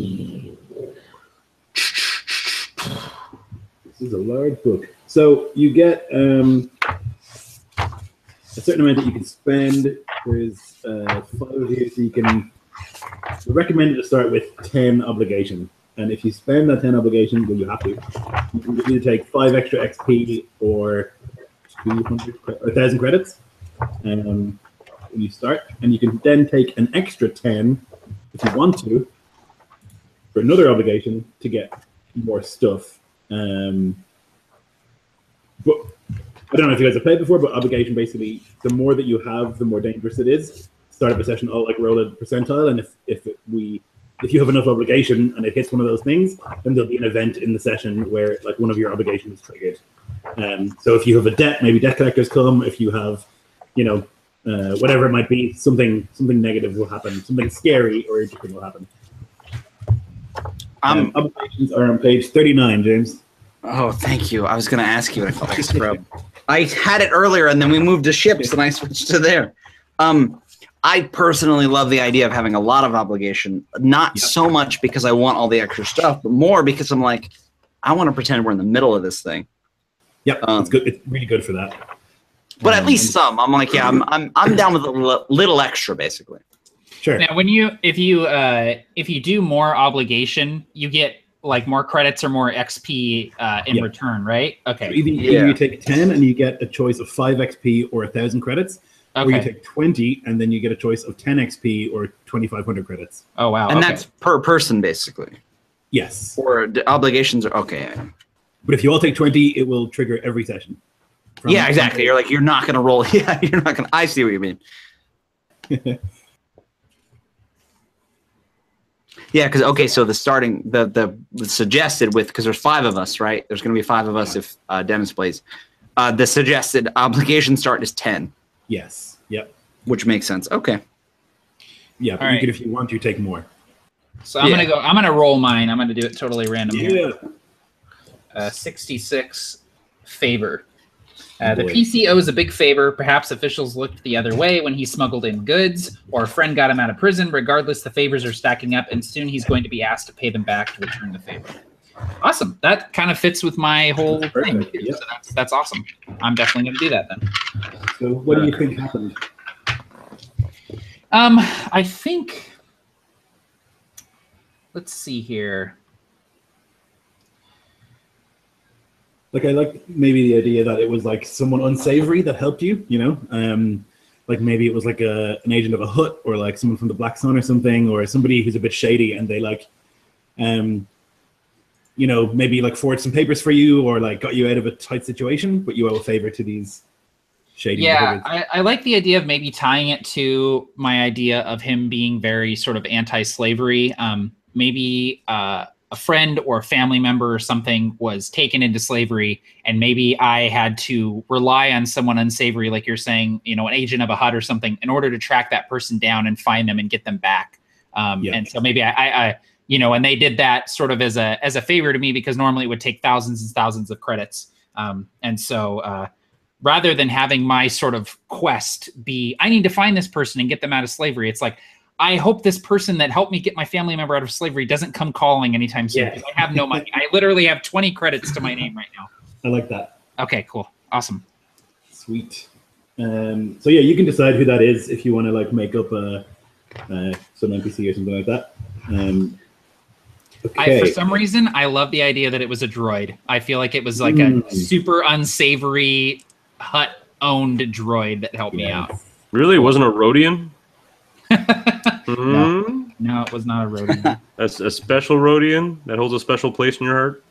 is a large book. So you get a certain amount that you can spend. There's 5 here, so you can. We recommend to start with 10 obligation. And if you spend that 10 obligation, well, you have to. You can either take 5 extra XP or 1,000 credits when you start. And you can then take an extra 10 if you want to for another obligation to get more stuff. But I don't know if you guys have played before, but obligation basically, the more that you have, the more dangerous it is. Start up a session, all like roll a percentile, and if you have enough obligation and it hits one of those things, then there'll be an event in the session where like one of your obligations is triggered. So if you have a debt, maybe debt collectors come. If you have, whatever it might be, something negative will happen, something scary or interesting will happen. Obligations are on page 39, James. Oh, thank you. I was going to ask you, but I felt like a scrub. I had it earlier, and then we moved to ships, and I switched to there. I personally love the idea of having a lot of obligation, not so much because I want all the extra stuff, but more because I'm like, I want to pretend we're in the middle of this thing. Yep, it's good. It's really good for that. But at least some. I'm like, yeah, I'm down with a little extra, basically. Sure. Now, if you do more obligation, you get like more credits or more XP in return, right? Okay. So either you take 10 and you get a choice of 5 XP or 1,000 credits. Or you take 20 and then you get a choice of 10 XP or 2,500 credits. Oh, wow. And that's per person, basically. Yes. Or the obligations are okay. But if you all take 20, it will trigger every session. Yeah, exactly. You're not going to roll. Yeah, you're not going to. I see what you mean. Yeah, because, okay, so the starting, the suggested with, because there's 5 of us, right? There's going to be 5 of us if Dennis plays. The suggested obligation start is 10. Yes. Yep. Which makes sense. Okay. Yeah, but you could, if you want to, take more. So I'm gonna roll mine. I'm gonna do it totally random here. 66 favor. The PC owes a big favor. Perhaps officials looked the other way when he smuggled in goods, or a friend got him out of prison. Regardless, the favors are stacking up, and soon he's going to be asked to pay them back to return the favor. Awesome. That kind of fits with my whole thing. Yep. So that's awesome. I'm definitely going to do that then. So what do you think happened? I think, let's see here. Like I like maybe the idea that it was like someone unsavory that helped you, like maybe it was like an agent of a hut or like someone from the Black Sun or something, or somebody who's a bit shady and they like, maybe like forged some papers for you or like got you out of a tight situation, but you owe a favor to these shady. Yeah, I like the idea of maybe tying it to my idea of him being very sort of anti-slavery. Maybe a friend or a family member or something was taken into slavery, and maybe I had to rely on someone unsavory, like you're saying, an agent of a hut or something, in order to track that person down and find them and get them back. And so maybe I and they did that sort of as a favor to me, because normally it would take thousands and thousands of credits. And so rather than having my sort of quest be, I need to find this person and get them out of slavery, it's like, I hope this person that helped me get my family member out of slavery doesn't come calling anytime soon. Yeah. I have no money. I literally have 20 credits to my name right now. I like that. Okay, cool. Awesome. Sweet. So yeah, you can decide who that is if you want to like make up some NPC or something like that. Okay. For some reason, I love the idea that it was a droid. I feel like it was like a super unsavory Hut-owned droid that helped me out. Really? It wasn't a Rhodian? No, it was not a Rhodian. That's a special Rhodian that holds a special place in your heart?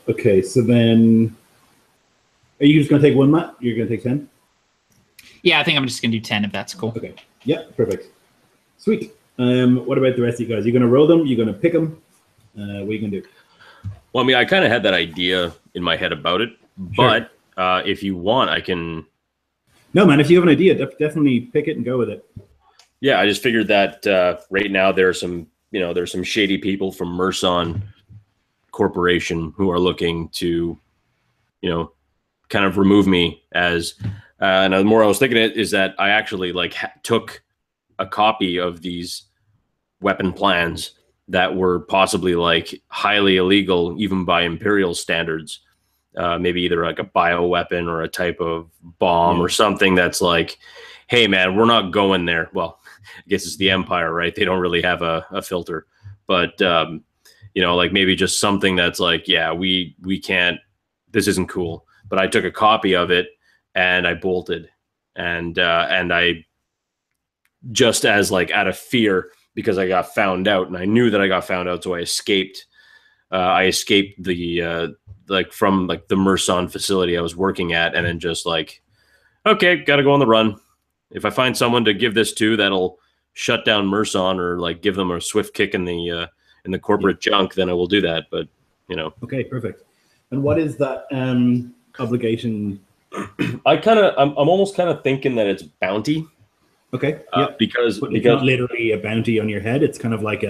Okay, so then... Are you just going to take one, Matt? You're going to take 10? Yeah, I think I'm just going to do 10 if that's cool. Okay. Yeah, perfect. Sweet. What about the rest of you guys? You're going to roll them? You're going to pick them? What are you going to do? Well, I mean, I kind of had that idea in my head about it, but if you want, I can... No, man, if you have an idea, definitely pick it and go with it. Yeah, I just figured that right now there's some shady people from Merson Corporation who are looking to, kind of remove me as... and the more I was thinking is that I actually took a copy of these weapon plans that were possibly highly illegal, even by Imperial standards. Maybe either like a bioweapon or a type of bomb or something that's like, hey man, we're not going there. Well, I guess it's the Empire, right? They don't really have a filter, but maybe just something that's like, yeah, we can't, this isn't cool. But I took a copy of it and I bolted, and I just as out of fear because I got found out, and I knew that I got found out, so I escaped. I escaped the from the Merson facility I was working at, and then just okay, got to go on the run. If I find someone to give this to that'll shut down Merson or give them a swift kick in the corporate junk, then I will do that. But Okay, perfect. And what is that obligation? I'm almost kind of thinking that it's bounty. Okay. Because it's not literally a bounty on your head. It's kind of like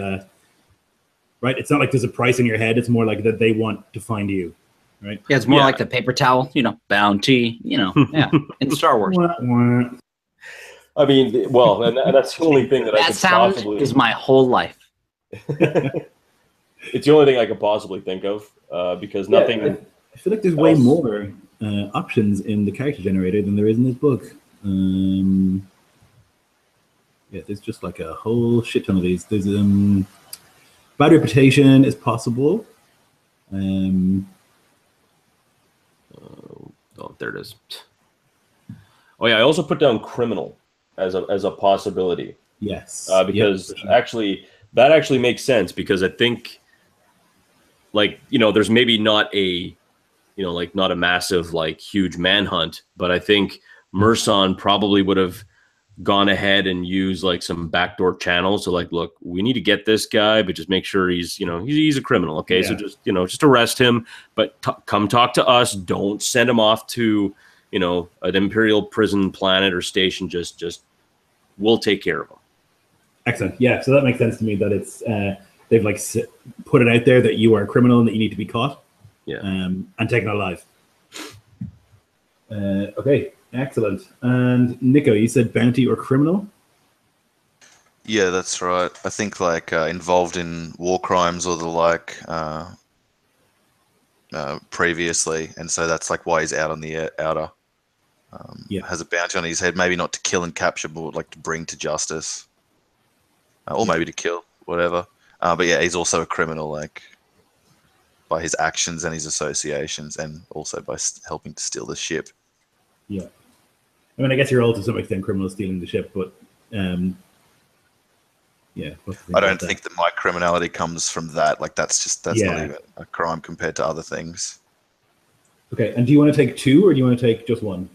right. It's not like there's a price on your head. It's more like that they want to find you, right? Yeah, it's more like the paper towel, bounty, yeah, in Star Wars. I mean, well, and that's the only thing that I could sound possibly... is my whole life. It's the only thing I could possibly think of because nothing... I feel like there's way more options in the character generator than there is in this book. Yeah, there's just a whole shit ton of these. There's bad reputation is possible. Oh, there it is. Oh yeah, I also put down criminal as a possibility. Yes, because actually that actually makes sense, because I think there's maybe not a not a massive huge manhunt, but I think Merson probably would have gone ahead and used some backdoor channels. So look, we need to get this guy, but just make sure he's a criminal. Okay. Yeah. So just arrest him, but come talk to us. Don't send him off to, an Imperial prison planet or station. Just we'll take care of him. Excellent. Yeah. So that makes sense to me that it's, they've put it out there that you are a criminal and that you need to be caught. Yeah. And taken alive. Okay. Excellent. And Nico, you said bounty or criminal? Yeah, that's right. I think involved in war crimes or the previously, and so that's why he's out on the outer. Has a bounty on his head, maybe not to kill and capture, but to bring to justice, or maybe to kill, whatever. But yeah, he's also a criminal, by his actions and his associations, and also by helping to steal the ship. Yeah. I mean, I guess you're all to some extent criminal stealing the ship, but I don't think that my criminality comes from that. That's not even a crime compared to other things. Okay, and do you want to take two or do you want to take just one?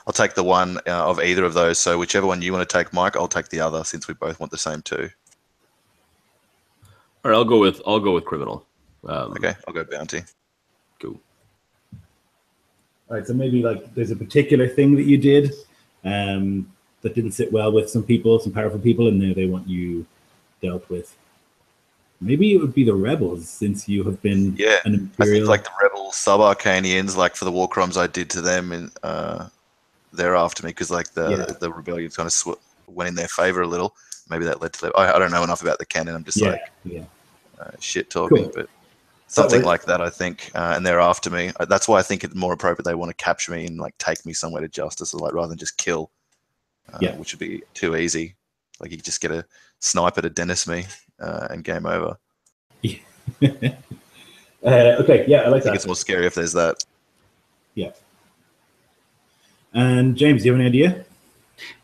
I'll take the one of either of those. So whichever one you want to take, Mike, I'll take the other, since we both want the same two. All right, I'll go with criminal. Okay, I'll go bounty. Cool. All right, so maybe there's a particular thing that you did that didn't sit well with some people, some powerful people, and now they want you dealt with. Maybe it would be the rebels, since you have been an Imperial. I think the rebel sub-Arcanians, for the war crimes I did to them, and they're after me because the rebellion kind of went in their favor a little. Maybe that led to that. I don't know enough about the canon. I'm just shit talking, but. Something like that, I think, and they're after me. That's why I think it's more appropriate they want to capture me and take me somewhere to justice, or rather than just kill, which would be too easy. You just get a sniper to Dennis me, and game over. Okay, yeah, I like I think that. it's more scary if there's that. Yeah. And James, do you have any idea?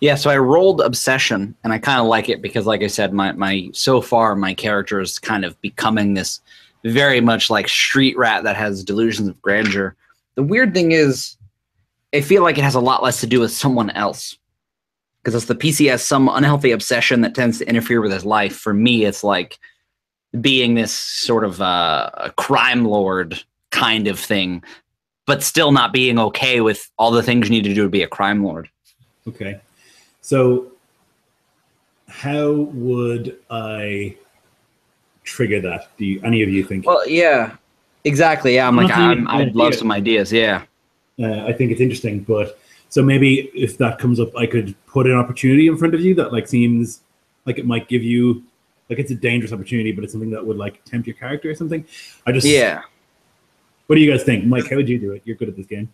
Yeah, so I rolled Obsession, and I kind of like it because, like I said, my so far my character is kind of becoming this very much like street rat that has delusions of grandeur. The weird thing is, I feel like it has a lot less to do with someone else because it's the PC has some unhealthy obsession that tends to interfere with his life. For me, it's like being this sort of a crime lord kind of thing, but still not being okay with all the things you need to do to be a crime lord. Okay. So how would I trigger that? Do you, any of you think? Well, yeah, exactly. Yeah, I'd love some ideas. Yeah. I think it's interesting, but so maybe if that comes up, I could put an opportunity in front of you that like seems like it might give you like it's a dangerous opportunity, but it's something that would like tempt your character or something. Yeah. What do you guys think, Mike? How would you do it? You're good at this game.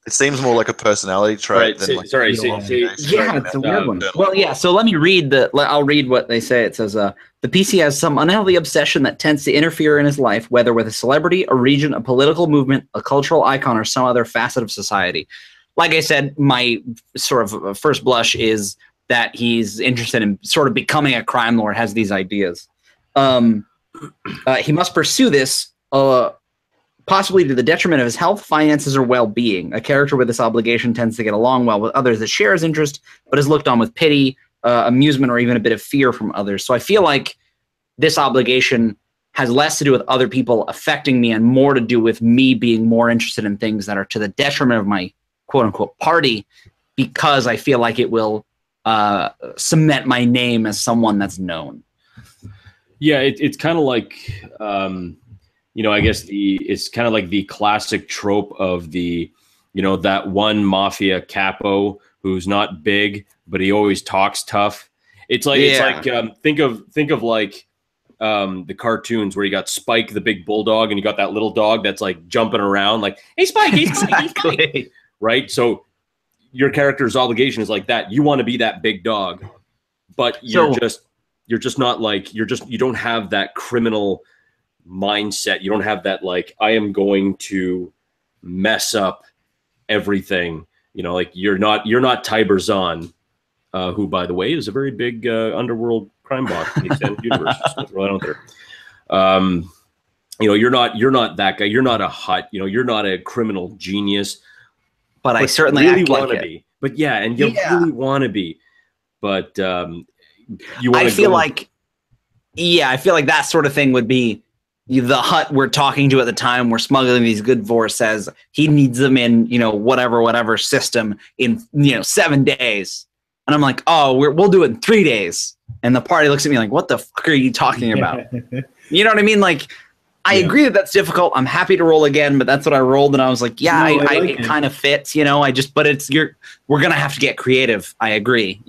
It seems more like a personality trait than like. Sorry. Yeah, it's a weird one. Well, yeah. So let me read I'll read what they say. It says, the PC has some unhealthy obsession that tends to interfere in his life, whether with a celebrity, a region, a political movement, a cultural icon, or some other facet of society. Like I said, my sort of first blush is that he's interested in sort of becoming a crime lord, has these ideas. He must pursue this, possibly to the detriment of his health, finances, or well-being. A character with this obligation tends to get along well with others that share his interest, but is looked on with pity, amusement, or even a bit of fear from others. So I feel like this obligation has less to do with other people affecting me and more to do with me being more interested in things that are to the detriment of my quote-unquote party, because I feel like it will cement my name as someone that's known. Yeah, it's kind of like... I guess it's kind of like the classic trope of the, that one mafia capo who's not big, but he always talks tough. It's like think of like the cartoons where you got Spike the big bulldog and you got that little dog that's like jumping around like, hey Spike, hey Spike, exactly. Hey Spike. Right? So your character's obligation is like that. You want to be that big dog, but you're just not like you don't have that criminal mindset. You don't have that like I am going to mess up everything. Like you're not Tiber Zahn, who by the way is a very big underworld crime boss in the extended universe. Just throw that out there. You're not that guy. You're not a hut. You're not a criminal genius. But I certainly really want to be. But yeah, and you really want to be. But you want to. I feel like that sort of thing would be. The hut we're talking to at the time we're smuggling these good for says he needs them in whatever system in 7 days, and I'm like, oh, we'll do it in 3 days, and the party looks at me like, what the fuck are you talking about? You know what I mean? Like I agree that that's difficult. I'm happy to roll again, but that's what I rolled, and I was like, it kind of fits, we're gonna have to get creative. I agree.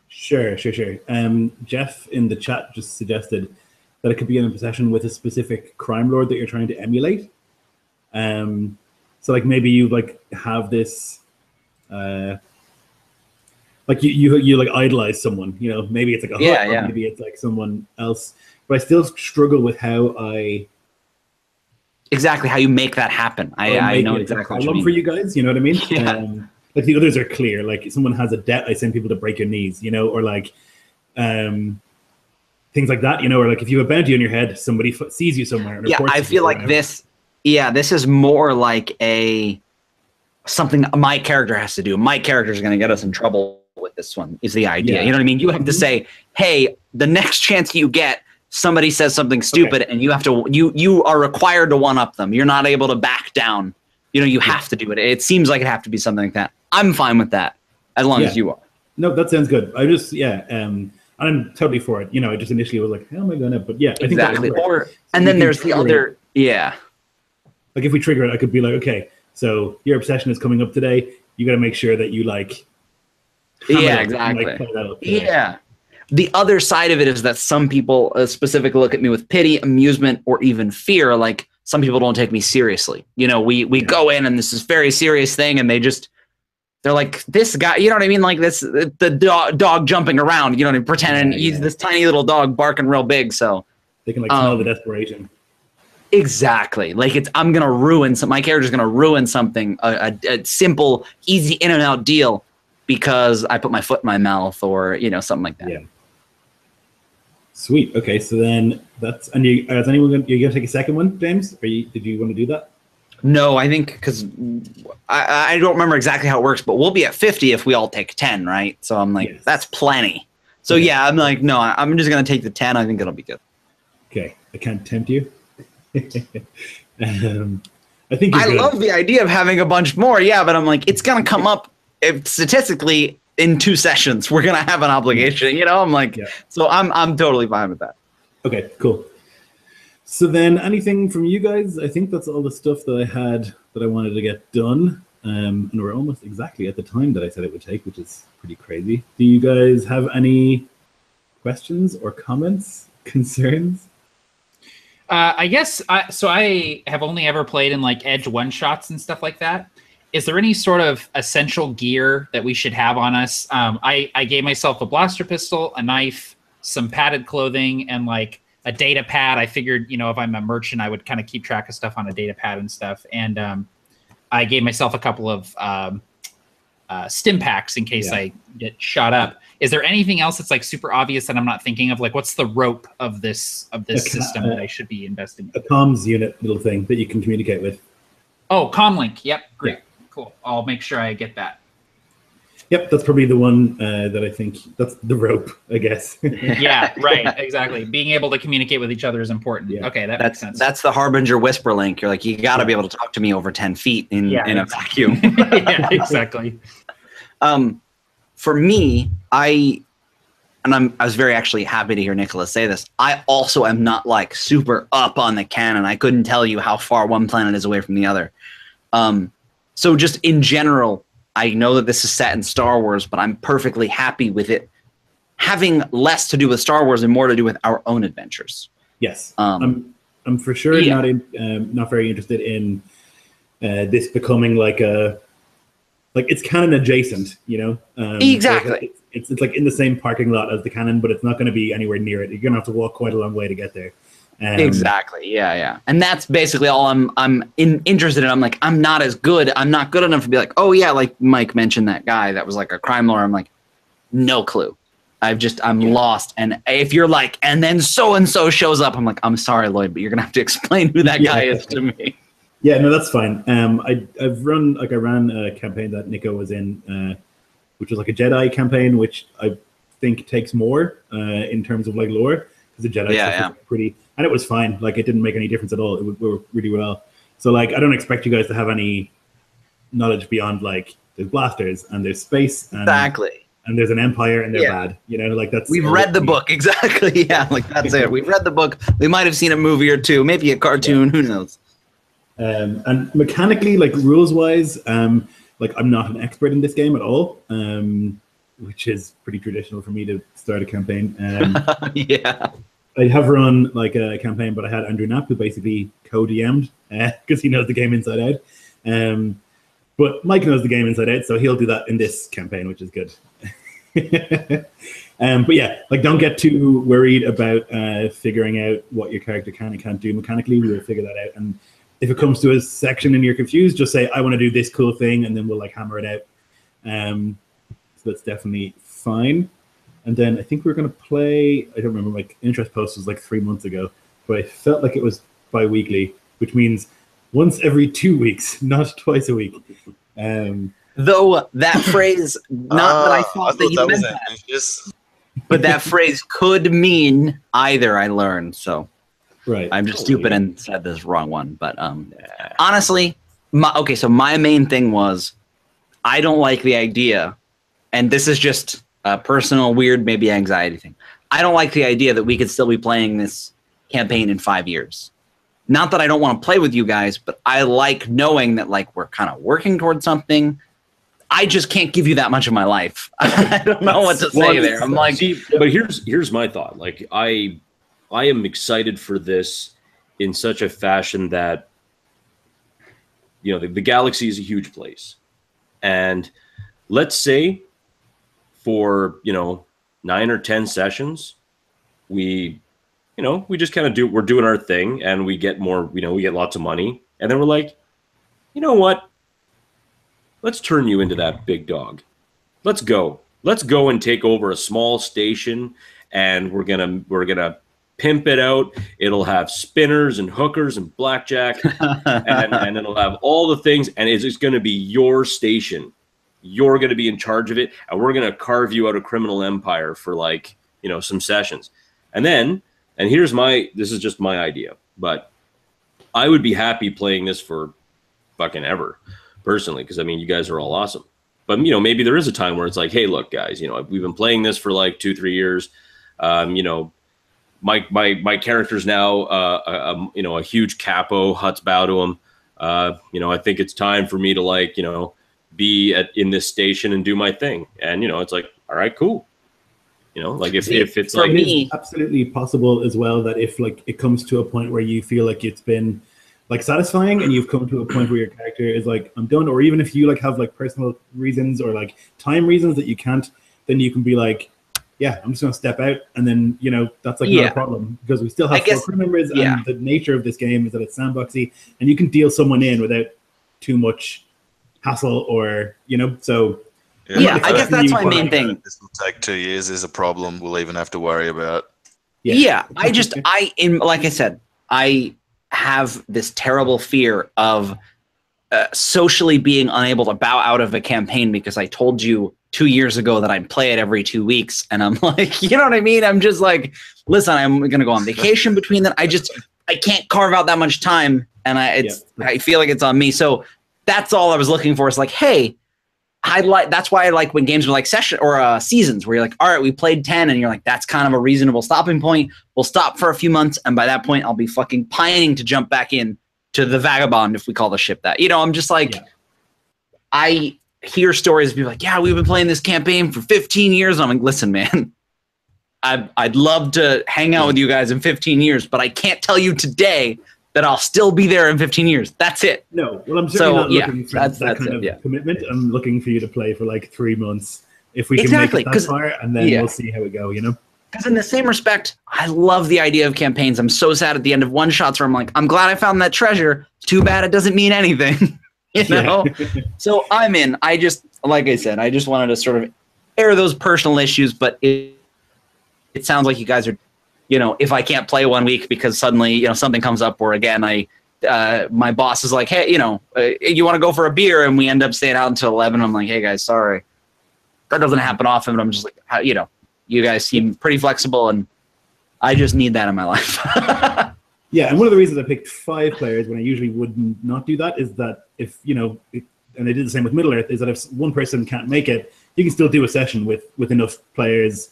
Sure. Jeff in the chat just suggested that it could be in possession with a specific crime lord that you're trying to emulate. So like maybe you like have this, like you like idolize someone. Maybe it's like a hut, or maybe it's like someone else. But I still struggle with how exactly how you make that happen. I know exactly what you mean. For you guys, you know what I mean? Yeah. Like the others are clear. Like if someone has a debt, I send people to break your knees. Or like. Things like that, or like if you have a bounty on your head, somebody sees you somewhere. And I feel like this is more like something my character has to do. My character is going to get us in trouble with this one, is the idea. Yeah. You know what I mean? You have to say, hey, the next chance you get, somebody says something stupid, and you have to, you are required to one-up them. You're not able to back down. You have to do it. It seems like it have to be something like that. I'm fine with that, as long as you are. No, that sounds good. I just, I'm totally for it. I just initially was like, how am I going to? But yeah, I think exactly. And then there's the other, Like if we trigger it, I could be like, okay, so your obsession is coming up today. You got to make sure that you like. Exactly. The other side of it is that some people specifically look at me with pity, amusement, or even fear. Like some people don't take me seriously. We go in and this is very serious thing, and they're like, this guy, you know what I mean? Like this, the dog jumping around, pretending he's this tiny little dog barking real big. So They can like smell the desperation. Exactly. Like I'm gonna ruin my character's gonna ruin something, a simple, easy in and out deal because I put my foot in my mouth or something like that. Yeah. Sweet. Okay, so then is anyone you gonna take a second one, James? Did you want to do that? No, I think because I don't remember exactly how it works, but we'll be at 50 if we all take 10, right? So I'm like, Yes. That's plenty. So Okay. yeah, I'm like, no, I'm just gonna take the 10. I think it'll be good. Okay, I can't tempt you. I think you're I good. love the idea of having a bunch more, yeah, but I'm like, it's gonna come up statistically in 2 sessions. We're gonna have an obligation, I'm like, Yeah. So I'm totally fine with that. Okay, cool. So then, anything from you guys? I think that's all the stuff that I had that I wanted to get done, and we're almost exactly at the time that I said it would take, which is pretty crazy. Do you guys have any questions or comments, concerns? I guess so. I have only ever played in like Edge one shots and stuff like that. Is there any sort of essential gear that we should have on us? I gave myself a blaster pistol, a knife, some padded clothing, and like a data pad. I figured, if I'm a merchant, I would kind of keep track of stuff on a data pad and stuff. And I gave myself a couple of stim packs in case I get shot up. Is there anything else that's like super obvious that I'm not thinking of? Like, what's the rope of this system that I should be investing in? A comms unit little thing that you can communicate with. Oh, comlink. Yep, great, cool. I'll make sure I get that. Yep, that's probably the one that I think that's the rope, I guess. Yeah, right, exactly. Being able to communicate with each other is important. Yeah. Okay, that makes sense. That's the Harbinger whisper link. You're like, you got to be able to talk to me over 10 feet in a vacuum. Yeah, exactly. For me, I was very actually happy to hear Nicholas say this. I also am not like super up on the canon. I couldn't tell you how far one planet is away from the other. So just in general, I know that this is set in Star Wars, but I'm perfectly happy with it having less to do with Star Wars and more to do with our own adventures. Yes, I'm for sure not very interested in this becoming like it's canon adjacent, Exactly. So it's like in the same parking lot as the canon, but it's not going to be anywhere near it. You're going to have to walk quite a long way to get there. Exactly. Yeah. And that's basically all I'm interested in. I'm like, I'm not good enough to be like, oh yeah, like Mike mentioned that guy that was like a crime lord. I'm like, no clue. I'm lost. And if you're like, and then so and so shows up, I'm like, I'm sorry, Lloyd, but you're gonna have to explain who that guy is to me. Yeah, no, that's fine. I ran a campaign that Nico was in, which was like a Jedi campaign, which I think takes more in terms of like lore, because the Jedi stuff was pretty, and it was fine. Like it didn't make any difference at all. It worked really well. So like I don't expect you guys to have any knowledge beyond like there's blasters and there's space and exactly. And there's an empire and they're bad. Like that's we've read the book exactly. Yeah, like that's it. We've read the book. We might have seen a movie or two, maybe a cartoon. Who knows? And mechanically, like rules wise, like I'm not an expert in this game at all, which is pretty traditional for me to start a campaign. Yeah. I have run like a campaign, but I had Andrew Knapp who basically co-DM'd because he knows the game inside out. But Mike knows the game inside out, so he'll do that in this campaign, which is good. But yeah, like don't get too worried about figuring out what your character can and can't do mechanically. We'll figure that out. And if it comes to a section and you're confused, just say, I want to do this cool thing, and then we'll like hammer it out. So that's definitely fine. And then I think we're going to play, I don't remember, like interest post was like 3 months ago, but I felt like it was bi-weekly, which means once every 2 weeks, not twice a week. Though that phrase, not that I thought that you meant that, but that phrase could mean either, I learned. So right. I'm just stupid and said this wrong one. But honestly, so my main thing was I don't like the idea, and this is just a personal, weird, maybe anxiety thing. I don't like the idea that we could still be playing this campaign in 5 years. Not that I don't want to play with you guys, but I like knowing that like we're kind of working towards something. I just can't give you that much of my life. I don't know what to say there. I'm like, but here's my thought. Like I am excited for this in such a fashion that the galaxy is a huge place, and let's say for 9 or 10 sessions we we just kind of we're doing our thing, and we get more, we get lots of money, and then we're like, you know what? Let's turn you into that big dog. Let's go and take over a small station, and we're gonna pimp it out. It'll have spinners and hookers and blackjack, and it'll have all the things, and it's just gonna be your station. You're gonna be in charge of it, and we're gonna carve you out a criminal empire for like, some sessions. And this is just my idea, but I would be happy playing this for fucking ever, personally, because I mean, you guys are all awesome. But maybe there is a time where it's like, hey, look, guys, we've been playing this for like 2-3 years. My character's now a huge capo. Huts bow to him. I think it's time for me to like be in this station and do my thing. And it's like, all right, cool. Like if it's for like me, it's absolutely possible as well that if like it comes to a point where you feel like it's been like satisfying and you've come to a point where your character is like, I'm done, or even if you like have like personal reasons or like time reasons that you can't, then you can be like, yeah, I'm just gonna step out, and then that's like not a problem, because we still have 4 crew members, and the nature of this game is that it's sandboxy, and you can deal someone in without too much hassle, or so. Yeah, I guess that's my main thing. This will take 2 years is a problem we'll even have to worry about. Yeah, like I said, I have this terrible fear of socially being unable to bow out of a campaign because I told you 2 years ago that I'd play it every 2 weeks, and I'm like, you know what I mean? I'm just like, listen, I'm gonna go on vacation between that. I can't carve out that much time, and I feel like it's on me. So that's all I was looking for. Is like, hey, that's why I like when games are like session or seasons, where you're like, all right, we played 10, and you're like, that's kind of a reasonable stopping point. We'll stop for a few months, and by that point, I'll be fucking pining to jump back in to the Vagabond, if we call the ship that. I'm just like, I hear stories of people like, yeah, we've been playing this campaign for 15 years. And I'm like, listen, man, I'd love to hang out with you guys in 15 years, but I can't tell you today that I'll still be there in 15 years. That's it. No, well, I'm certainly not looking for that kind of commitment. I'm looking for you to play for like 3 months, if we can make it that far, and then we'll see how we go, Because in the same respect, I love the idea of campaigns. I'm so sad at the end of one-shots where I'm like, I'm glad I found that treasure. Too bad it doesn't mean anything, So I'm in. Like I said, I just wanted to sort of air those personal issues, but it sounds like you guys are, if I can't play 1 week because suddenly, something comes up, or again, my boss is like, hey, you want to go for a beer, and we end up staying out until 11. I'm like, hey guys, sorry. That doesn't happen often, but I'm just like, you guys seem pretty flexible, and I just need that in my life. Yeah, and one of the reasons I picked 5 players when I usually would not do that is that if, and I did the same with Middle-earth, is that if one person can't make it, you can still do a session with enough players,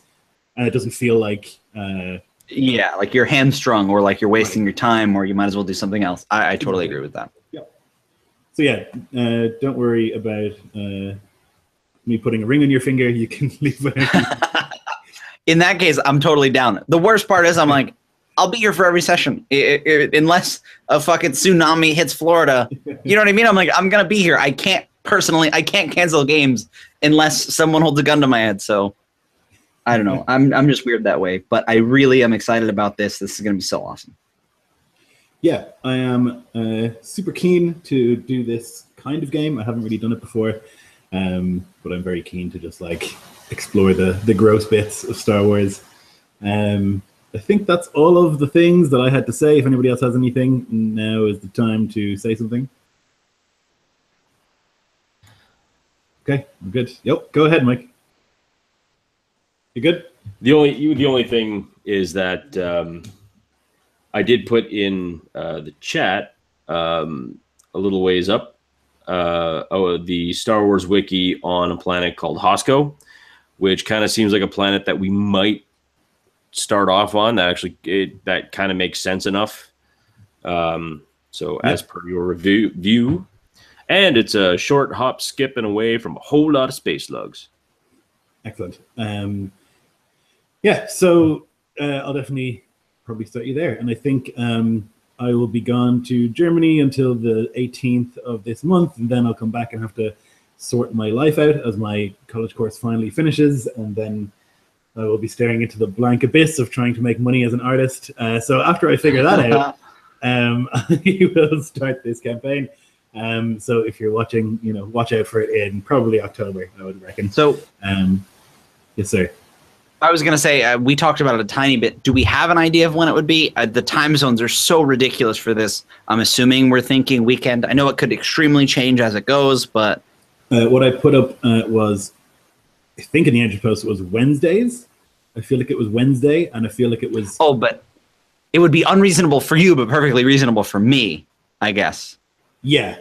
and it doesn't feel like... like you're hamstrung, or like you're wasting your time, or you might as well do something else. I totally agree with that. Yeah. So don't worry about me putting a ring on your finger. You can leave whatever. In that case, I'm totally down. The worst part is I'm like, I'll be here for every session. Unless a fucking tsunami hits Florida. You know what I mean? I'm like, I'm going to be here. I can't cancel games unless someone holds a gun to my head. So I don't know. I'm just weird that way. But I really am excited about this. This is going to be so awesome. Yeah, I am super keen to do this kind of game. I haven't really done it before. But I'm very keen to just like explore the gross bits of Star Wars. I think that's all of the things that I had to say. If anybody else has anything, now is the time to say something. Okay, I'm good. Yep, go ahead, Mike. You good? The only thing is that I did put in the chat a little ways up the Star Wars wiki on a planet called Hosco, which kind of seems like a planet that we might start off on. That kind of makes sense enough. As per your review, and it's a short hop, skip, and away from a whole lot of space lugs. Excellent. So I'll definitely probably start you there, and I think I will be gone to Germany until the 18th of this month, and then I'll come back and have to sort my life out as my college course finally finishes, and then I will be staring into the blank abyss of trying to make money as an artist. So after I figure that out, I will start this campaign. So if you're watching, watch out for it in probably October, I would reckon. So, yes, sir. I was going to say, we talked about it a tiny bit. Do we have an idea of when it would be? The time zones are so ridiculous for this. I'm assuming we're thinking weekend. I know it could extremely change as it goes, but... what I put up was, I think in the entry post, it was Wednesdays. I feel like it was Wednesday, and I feel like it was... Oh, but it would be unreasonable for you, but perfectly reasonable for me, I guess. Yeah.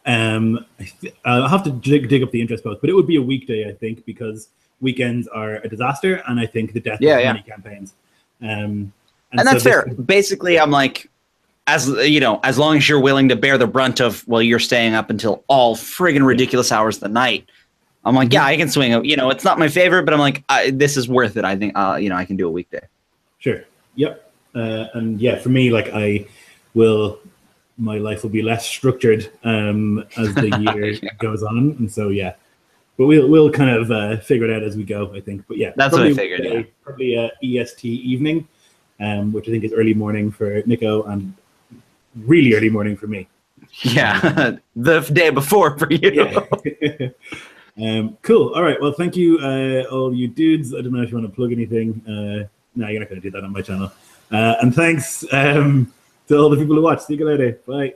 I'll have to dig up the interest post, but it would be a weekday, I think, because weekends are a disaster, and I think the death of many campaigns. And that's fair. Basically, I'm like, as long as you're willing to bear the brunt of, well, you're staying up until all friggin' ridiculous hours of the night. I'm like, yeah, I can swing it. It's not my favorite, but I'm like, this is worth it. I think, I can do a weekday. Sure. Yep. And yeah, for me, like my life will be less structured as the year goes on, and so yeah. But we'll kind of figure it out as we go, I think. But yeah, that's what I figured. Yeah, probably a EST evening, which I think is early morning for Nico and really early morning for me. Yeah, the day before for you. Yeah. Cool. All right. Well, thank you, all you dudes. I don't know if you want to plug anything. No, you're not going to do that on my channel. And thanks to all the people who watch. See you later. Bye.